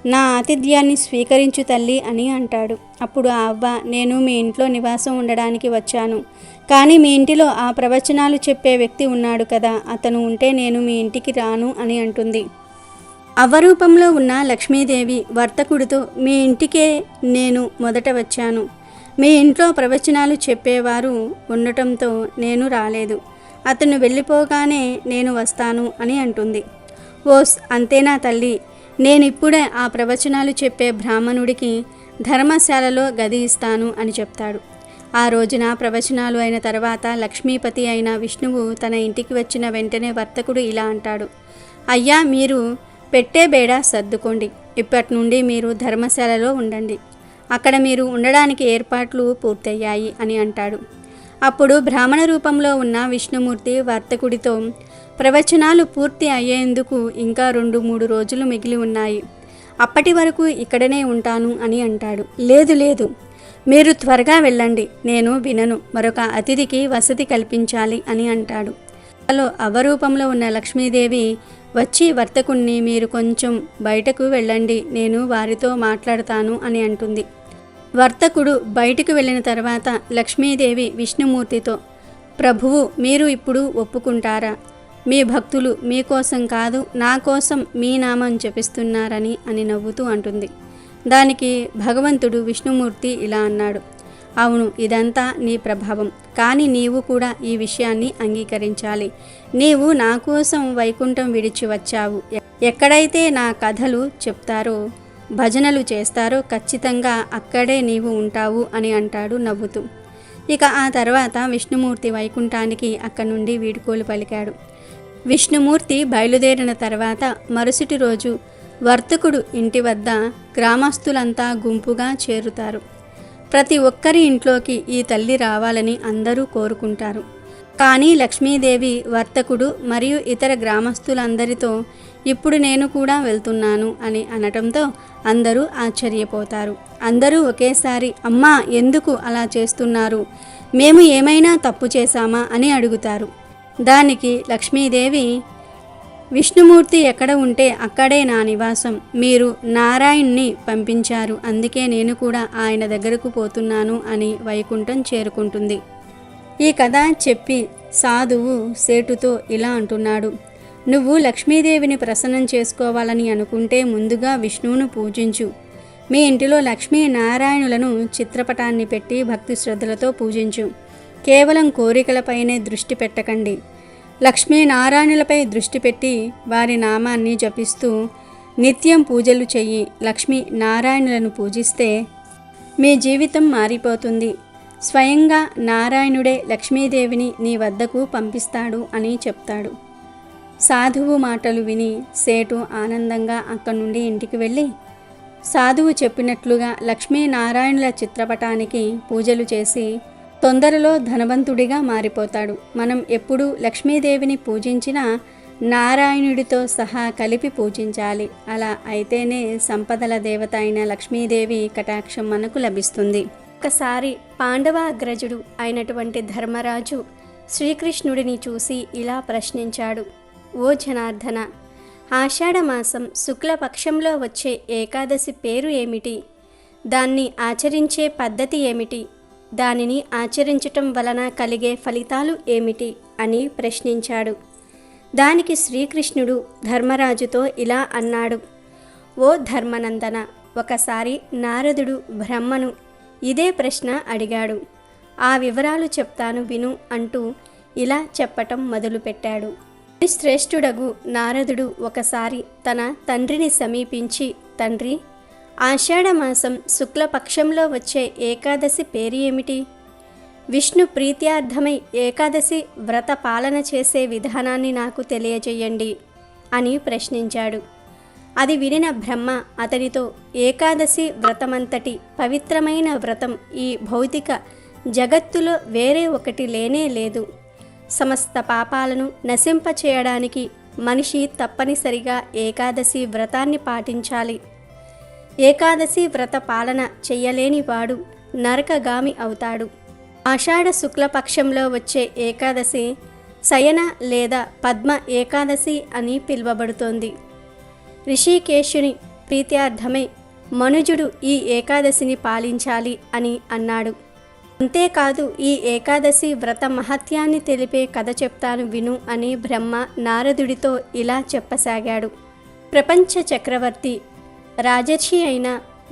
నా ఆతిథ్యాన్ని స్వీకరించు తల్లి అని అంటాడు. అప్పుడు ఆ అవ్వ, నేను మీ ఇంట్లో నివాసం ఉండడానికి వచ్చాను, కానీ మీ ఇంటిలో ఆ ప్రవచనాలు చెప్పే వ్యక్తి ఉన్నాడు కదా, అతను ఉంటే నేను మీ ఇంటికి రాను అని అంటుంది. అవ్వ రూపంలో ఉన్న లక్ష్మీదేవి వర్తకుడితో, మీ ఇంటికే నేను మొదట వచ్చాను, మీ ఇంట్లో ప్రవచనాలు చెప్పేవారు ఉండటంతో నేను రాలేదు, అతను వెళ్ళిపోగానే నేను వస్తాను అని అంటుంది. ఓస్, అంతేనా తల్లి, నేనిప్పుడే ఆ ప్రవచనాలు చెప్పే బ్రాహ్మణుడికి ధర్మశాలలో గది ఇస్తాను అని చెప్తాడు. ఆ రోజున ప్రవచనాలు అయిన తర్వాత లక్ష్మీపతి అయిన విష్ణువు తన ఇంటికి వచ్చిన వెంటనే వర్తకుడు ఇలా అంటాడు, అయ్యా, మీరు పెట్టే బేడ సర్దుకోండి, ఇప్పటి నుండి మీరు ధర్మశాలలో ఉండండి, అక్కడ మీరు ఉండడానికి ఏర్పాట్లు పూర్తయ్యాయి అని అంటాడు. అప్పుడు బ్రాహ్మణ రూపంలో ఉన్న విష్ణుమూర్తి వర్తకుడితో, ప్రవచనాలు పూర్తి అయ్యేందుకు ఇంకా 2-3 రోజులు మిగిలి ఉన్నాయి, అప్పటి వరకు ఇక్కడనే ఉంటాను అని అంటాడు. లేదు లేదు, మీరు త్వరగా వెళ్ళండి, నేను వినను, మరొక అతిథికి వసతి కల్పించాలి అని అంటాడు. అలో అవరూపంలో ఉన్న లక్ష్మీదేవి వచ్చి వర్తకుణ్ణి, మీరు కొంచెం బయటకు వెళ్ళండి, నేను వారితో మాట్లాడతాను అని అంటుంది. వర్తకుడు బయటకు వెళ్ళిన తర్వాత లక్ష్మీదేవి విష్ణుమూర్తితో, ప్రభువు, మీరు ఇప్పుడు ఒప్పుకుంటారా? మీ భక్తులు మీకోసం కాదు, నా కోసం మీ నామం జపిస్తున్నారని అని నవ్వుతూ అంటుంది. దానికి భగవంతుడు విష్ణుమూర్తి ఇలా అన్నాడు, అవును, ఇదంతా నీ ప్రభావం, కానీ నీవు కూడా ఈ విషయాన్ని అంగీకరించాలి. నీవు నా కోసం వైకుంఠం విడిచి వచ్చావు, ఎక్కడైతే నా కథలు చెప్తారో, భజనలు చేస్తారో ఖచ్చితంగా అక్కడే నీవు ఉంటావు అని అంటాడు నవ్వుతూ. ఇక ఆ తర్వాత విష్ణుమూర్తి వైకుంఠానికి అక్కడి నుండి వీడ్కోలు పలికాడు. విష్ణుమూర్తి బయలుదేరిన తర్వాత మరుసటి రోజు వర్తకుడు ఇంటి వద్ద గ్రామస్తులంతా గుంపుగా చేరుతారు. ప్రతి ఒక్కరి ఇంట్లోకి ఈ తల్లి రావాలని అందరూ కోరుకుంటారు. కానీ లక్ష్మీదేవి వర్తకుడు మరియు ఇతర గ్రామస్తులందరితో, ఇప్పుడు నేను కూడా వెళ్తున్నాను అని అనటంతో అందరూ ఆశ్చర్యపోతారు. అందరూ ఒకేసారి, అమ్మా, ఎందుకు అలా చేస్తున్నారు? మేము ఏమైనా తప్పు చేశామా అని అడుగుతారు. దానికి లక్ష్మీదేవి, విష్ణుమూర్తి ఎక్కడ ఉంటే అక్కడే నా నివాసం, మీరు నారాయణ్ణి పంపించారు, అందుకే నేను కూడా ఆయన దగ్గరకు పోతున్నాను అని వైకుంఠం చేరుకుంటుంది. ఈ కథ చెప్పి సాధువు సేటుతో ఇలా అంటున్నాడు, నువ్వు లక్ష్మీదేవిని ప్రసన్నం చేసుకోవాలని అనుకుంటే ముందుగా విష్ణువును పూజించు. మీ ఇంటిలో లక్ష్మీ నారాయణులను చిత్రపటాన్ని పెట్టి భక్తి శ్రద్ధలతో పూజించు. కేవలం కోరికలపైనే దృష్టి పెట్టకండి. లక్ష్మీనారాయణులపై దృష్టి పెట్టి వారి నామాన్ని జపిస్తూ నిత్యం పూజలు చెయ్యి. లక్ష్మీ నారాయణులను పూజిస్తే మీ జీవితం మారిపోతుంది. స్వయంగా నారాయణుడే లక్ష్మీదేవిని నీ వద్దకు పంపిస్తాడు అని చెప్తాడు. సాధువు మాటలు విని సేటు ఆనందంగా అక్కడి నుండి ఇంటికి వెళ్ళి సాధువు చెప్పినట్లుగా లక్ష్మీనారాయణుల చిత్రపటానికి పూజలు చేసి తొందరలో ధనవంతుడిగా మారిపోతాడు. మనం ఎప్పుడు లక్ష్మీదేవిని పూజించినా నారాయణుడితో సహా కలిపి పూజించాలి. అలా అయితేనే సంపదల దేవత అయిన లక్ష్మీదేవి కటాక్షం మనకు లభిస్తుంది. ఒకసారి పాండవ అగ్రజుడు అయినటువంటి ధర్మరాజు శ్రీకృష్ణుడిని చూసి ఇలా ప్రశ్నించాడు, ఓ జనార్దన, ఆషాఢమాసం శుక్లపక్షంలో వచ్చే ఏకాదశి పేరు ఏమిటి? దాన్ని ఆచరించే పద్ధతి ఏమిటి? దానిని ఆచరించటం వలన కలిగే ఫలితాలు ఏమిటి అని ప్రశ్నించాడు. దానికి శ్రీకృష్ణుడు ధర్మరాజుతో ఇలా అన్నాడు, ఓ ధర్మనందన, ఒకసారి నారదుడు బ్రహ్మను ఇదే ప్రశ్న అడిగాడు. ఆ వివరాలు చెప్తాను విను అంటూ ఇలా చెప్పటం మొదలుపెట్టాడు. శ్రేష్ఠుడగు నారదుడు ఒకసారి తన తండ్రిని సమీపించి, తండ్రి, ఆషాఢమాసం శుక్లపక్షంలో వచ్చే ఏకాదశి పేరు ఏమిటి? విష్ణు ప్రీత్యార్థమై ఏకాదశి వ్రత పాలన చేసే విధానాన్ని నాకు తెలియజేయండి అని ప్రశ్నించాడు. అది వినిన బ్రహ్మ అతనితో, ఏకాదశి వ్రతమంతటి పవిత్రమైన వ్రతం ఈ భౌతిక జగత్తులో వేరే ఒకటి లేనే లేదు. సమస్త పాపాలను నశింపచేయడానికి మనిషి తప్పనిసరిగా ఏకాదశి వ్రతాన్ని పాటించాలి. ఏకాదశి వ్రత పాలన చెయ్యలేని వాడు నరకగామి అవుతాడు. ఆషాఢ శుక్లపక్షంలో వచ్చే ఏకాదశి శయన లేదా పద్మ ఏకాదశి అని పిలువబడుతోంది. రిషికేశుని ప్రీత్యార్థమే మనుజుడు ఈ ఏకాదశిని పాలించాలి అని అన్నాడు. అంతేకాదు, ఈ ఏకాదశి వ్రత మహత్యాన్ని తెలిపే కథ చెప్తాను విను అని బ్రహ్మ నారదుడితో ఇలా చెప్పసాగాడు. ప్రపంచ చక్రవర్తి రాజర్షి అయిన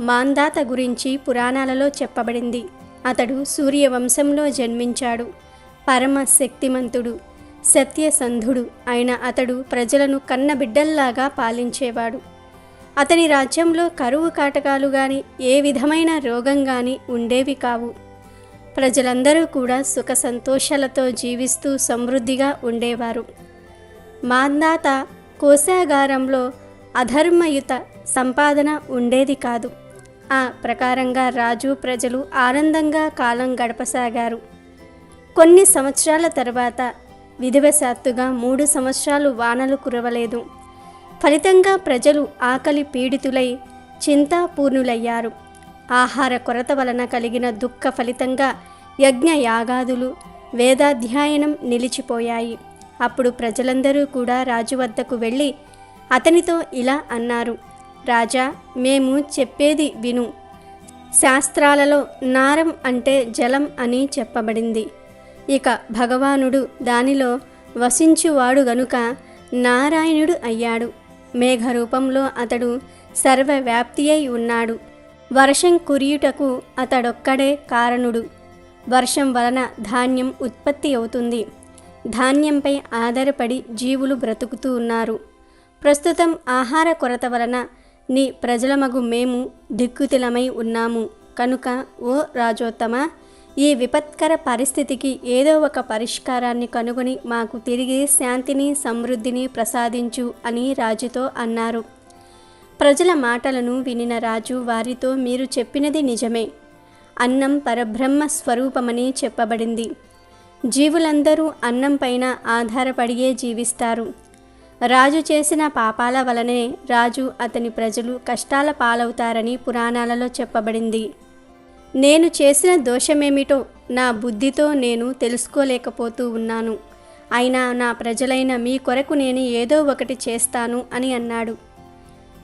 మాందాత గురించి పురాణాలలో చెప్పబడింది. అతడు సూర్యవంశంలో జన్మించాడు. పరమ శక్తిమంతుడు, సత్యసంధుడు అయిన అతడు ప్రజలను కన్నబిడ్డల్లాగా పాలించేవాడు. అతని రాజ్యంలో కరువు కాటకాలు గాని ఏ విధమైన రోగం గాని ఉండేవి కావు. ప్రజలందరూ కూడా సుఖ సంతోషాలతో జీవిస్తూ సమృద్ధిగా ఉండేవారు. మాందాత కోశాగారంలో అధర్మయుత సంపాదన ఉండేది కాదు. ఆ ప్రకారంగా రాజు ప్రజలు ఆనందంగా కాలం గడపసాగారు. కొన్ని సంవత్సరాల తర్వాత విధివశాత్తుగా 3 సంవత్సరాలు వానలు కురవలేదు. ఫలితంగా ప్రజలు ఆకలి పీడితులై చింతాపూర్ణులయ్యారు. ఆహార కొరత వలన కలిగిన దుఃఖ ఫలితంగా యజ్ఞ యాగాదులు, వేదాధ్యయనం నిలిచిపోయాయి. అప్పుడు ప్రజలందరూ కూడా రాజు వద్దకు వెళ్ళి అతనితో ఇలా అన్నారు: రాజా, మేము చెప్పేది విను. శాస్త్రాలలో నారం అంటే జలం అని చెప్పబడింది. ఇక భగవానుడు దానిలో వసించువాడు గనుక నారాయణుడు అయ్యాడు. మేఘరూపంలో అతడు సర్వవ్యాప్తి అయి ఉన్నాడు. వర్షం కురియుటకు అతడొక్కడే కారణుడు. వర్షం వలన ధాన్యం ఉత్పత్తి అవుతుంది. ధాన్యంపై ఆధారపడి జీవులు బ్రతుకుతూ ఉన్నారు. ప్రస్తుతం ఆహార కొరత వలన నీ ప్రజలమగు మేము దిక్కుతిలమై ఉన్నాము. కనుక ఓ రాజోత్తమ, ఈ విపత్కర పరిస్థితికి ఏదో ఒక పరిష్కారాన్ని కనుగొని మాకు తిరిగి శాంతిని సమృద్ధిని ప్రసాదించు అని రాజుతో అన్నారు. ప్రజల మాటలను వినిన రాజు వారితో, మీరు చెప్పినది నిజమే. అన్నం పరబ్రహ్మ స్వరూపమని చెప్పబడింది. జీవులందరూ అన్నం పైన ఆధారపడియే జీవిస్తారు. రాజు చేసిన పాపాల వలనే రాజు అతని ప్రజలు కష్టాల పాలవుతారని పురాణాలలో చెప్పబడింది. నేను చేసిన దోషమేమిటో నా బుద్ధితో నేను తెలుసుకోలేకపోతూ ఉన్నాను. అయినా నా ప్రజలైన మీ కొరకు నేను ఏదో ఒకటి చేస్తాను అని అన్నాడు.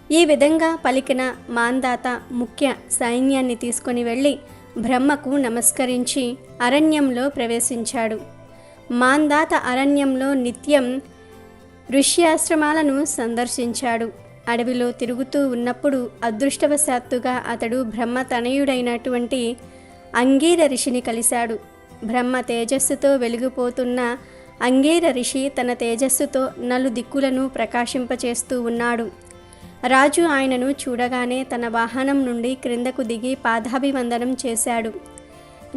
ఈ విధంగా పలికిన మాందాత ముఖ్య సైన్యాన్ని తీసుకొని వెళ్ళి బ్రహ్మకు నమస్కరించి అరణ్యంలో ప్రవేశించాడు. మాందాత అరణ్యంలో నిత్యం ఋష్యాశ్రమాలను సందర్శించాడు. అడవిలో తిరుగుతూ ఉన్నప్పుడు అదృష్టవశాత్తుగా అతడు బ్రహ్మ తనయుడైనటువంటి అంగీర ఋషిని కలిశాడు. బ్రహ్మ తేజస్సుతో వెలిగిపోతున్న అంగీర ఋషి తన తేజస్సుతో నలుదిక్కులను ప్రకాశింపచేస్తూ ఉన్నాడు. రాజు ఆయనను చూడగానే తన వాహనం నుండి క్రిందకు దిగి పాదాభివందనం చేశాడు.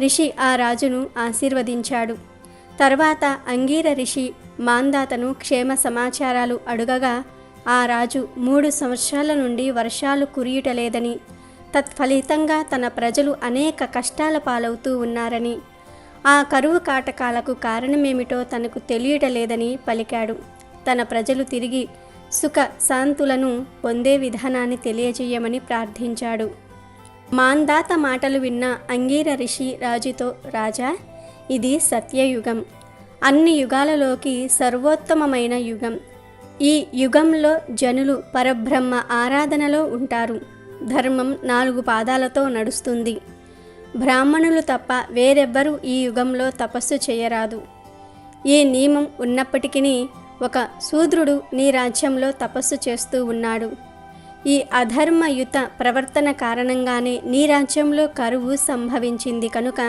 ఋషి ఆ రాజును ఆశీర్వదించాడు. తర్వాత అంగీర ఋషి మాందాతను క్షేమ సమాచారాలు అడుగగా ఆ రాజు 3 సంవత్సరాల నుండి వర్షాలు కురియుటలేదని, తత్ఫలితంగా తన ప్రజలు అనేక కష్టాల పాలవుతూ ఉన్నారని, ఆ కరువు కాటకాలకు కారణమేమిటో తనకు తెలియటలేదని పలికాడు. తన ప్రజలు తిరిగి సుఖ శాంతులను పొందే విధానాన్ని తెలియజేయమని ప్రార్థించాడు. మాందాత మాటలు విన్న అంగీర ఋషి రాజుతో, రాజా, ఇది సత్యయుగం, అన్ని యుగాలలోకి సర్వోత్తమమైన యుగం. ఈ యుగంలో జనులు పరబ్రహ్మ ఆరాధనలో ఉంటారు. ధర్మం 4 పాదాలతో నడుస్తుంది. బ్రాహ్మణులు తప్ప వేరెవ్వరూ ఈ యుగంలో తపస్సు చేయరాదు. ఈ నియమం ఉన్నప్పటికీ ఒక శూద్రుడు నీ రాజ్యంలో తపస్సు చేస్తూ ఉన్నాడు. ఈ అధర్మయుత ప్రవర్తన కారణంగానే నీ రాజ్యంలో కరువు సంభవించింది. కనుక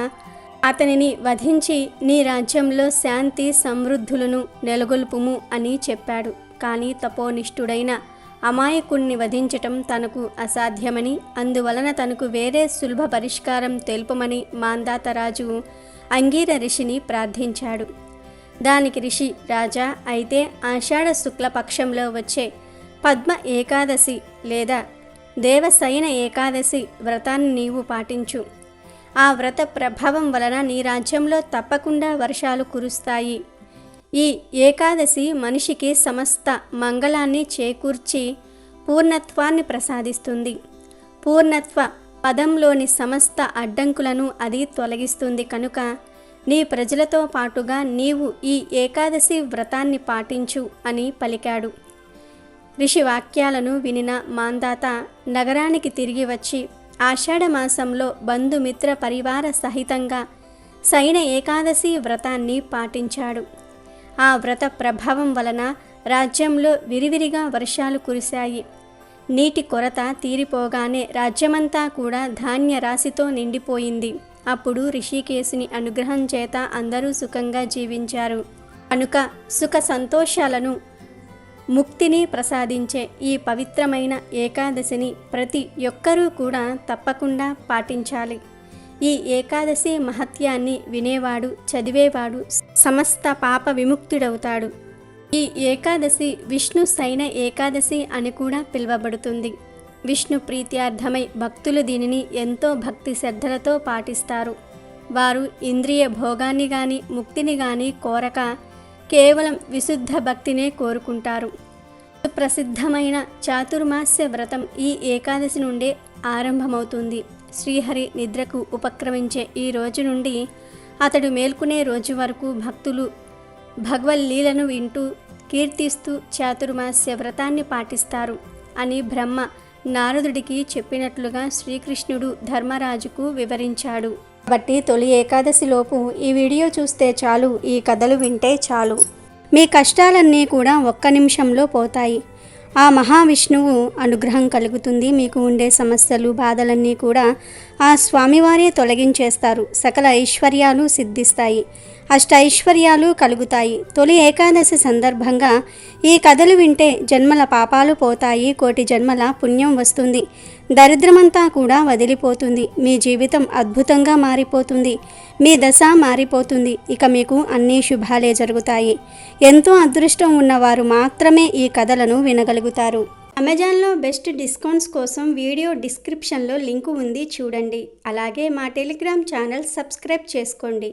అతనిని వధించి నీ రాజ్యంలో శాంతి సమృద్ధులను నెలగొల్పుము అని చెప్పాడు. కానీ తపోనిష్ఠుడైన అమాయకుణ్ణి వధించటం తనకు అసాధ్యమని, అందువలన తనకు వేరే సులభ పరిష్కారం తెలుపమని మాందాతరాజు అంగీర ఋషిని ప్రార్థించాడు. దానికి ఋషి, రాజా, అయితే ఆషాఢ శుక్ల పక్షంలో వచ్చే పద్మ ఏకాదశి లేదా దేవశయన ఏకాదశి వ్రతాన్ని నీవు పాటించు. ఆ వ్రత ప్రభావం వలన నీ రాజ్యంలో తప్పకుండా వర్షాలు కురుస్తాయి. ఈ ఏకాదశి మనిషికి సమస్త మంగళాన్ని చేకూర్చి పూర్ణత్వాన్ని ప్రసాదిస్తుంది. పూర్ణత్వ పదంలోని సమస్త అడ్డంకులను అది తొలగిస్తుంది. కనుక నీ ప్రజలతో పాటుగా నీవు ఈ ఏకాదశి వ్రతాన్ని పాటించు అని పలికాడు. ఋషి వాక్యాలను వినిన మాందాత నగరానికి తిరిగి వచ్చి ఆషాఢమాసంలో బంధుమిత్ర పరివార సహితంగా శయన ఏకాదశి వ్రతాన్ని పాటించాడు. ఆ వ్రత ప్రభావం వలన రాజ్యంలో విరివిరిగా వర్షాలు కురిశాయి. నీటి కొరత తీరిపోగానే రాజ్యమంతా కూడా ధాన్య రాశితో నిండిపోయింది. అప్పుడు ఋషికేశుని అనుగ్రహం చేత అందరూ సుఖంగా జీవించారు. కనుక సుఖ సంతోషాలను ముక్తిని ప్రసాదించే ఈ పవిత్రమైన ఏకాదశిని ప్రతి ఒక్కరూ కూడా తప్పకుండా పాటించాలి. ఈ ఏకాదశి మహత్యాన్ని వినేవాడు, చదివేవాడు సమస్త పాప విముక్తుడవుతాడు. ఈ ఏకాదశి విష్ణు శయన ఏకాదశి అని కూడా పిలువబడుతుంది. విష్ణు ప్రీత్యార్థమై భక్తులు దీనిని ఎంతో భక్తి శ్రద్ధలతో పాటిస్తారు. వారు ఇంద్రియ భోగాన్ని గాని ముక్తిని గాని కోరక కేవలం విశుద్ధ భక్తినే కోరుకుంటారు. ప్రసిద్ధమైన చాతుర్మాస్య వ్రతం ఈ ఏకాదశి నుండే ఆరంభమవుతుంది. శ్రీహరి నిద్రకు ఉపక్రమించే ఈ రోజు నుండి అతడు మేల్కొనే రోజు వరకు భక్తులు భగవల్లీలను వింటూ కీర్తిస్తూ చాతుర్మాస్య వ్రతాన్ని పాటిస్తారు అని బ్రహ్మ నారదుడికి చెప్పినట్లుగా శ్రీకృష్ణుడు ధర్మరాజుకు వివరించాడు. కాబట్టి తొలి ఏకాదశిలోపు ఈ వీడియో చూస్తే చాలు, ఈ కథలు వింటే చాలు, మీ కష్టాలన్నీ కూడా ఒక్క నిమిషంలో పోతాయి. ఆ మహావిష్ణువు అనుగ్రహం కలుగుతుంది. మీకు ఉండే సమస్యలు బాధలన్నీ కూడా ఆ స్వామివారే తొలగించేస్తారు. సకల ఐశ్వర్యాలు సిద్ధిస్తాయి, అష్ట ఐశ్వర్యాలు కలుగుతాయి. తొలి ఏకాదశి సందర్భంగా ఈ కథలు వింటే జన్మల పాపాలు పోతాయి, కోటి జన్మల పుణ్యం వస్తుంది, దరిద్రమంతా కూడా వదిలిపోతుంది, మీ జీవితం అద్భుతంగా మారిపోతుంది, మీ దశ మారిపోతుంది. ఇక మీకు అన్ని శుభాలే జరుగుతాయి. ఎంతో అదృష్టం ఉన్నవారు మాత్రమే ఈ కథలను వినగలుగుతారు. అమెజాన్లో బెస్ట్ డిస్కౌంట్స్ కోసం వీడియో డిస్క్రిప్షన్లో లింకు ఉంది, చూడండి. అలాగే మా టెలిగ్రామ్ ఛానల్ సబ్స్క్రైబ్ చేసుకోండి.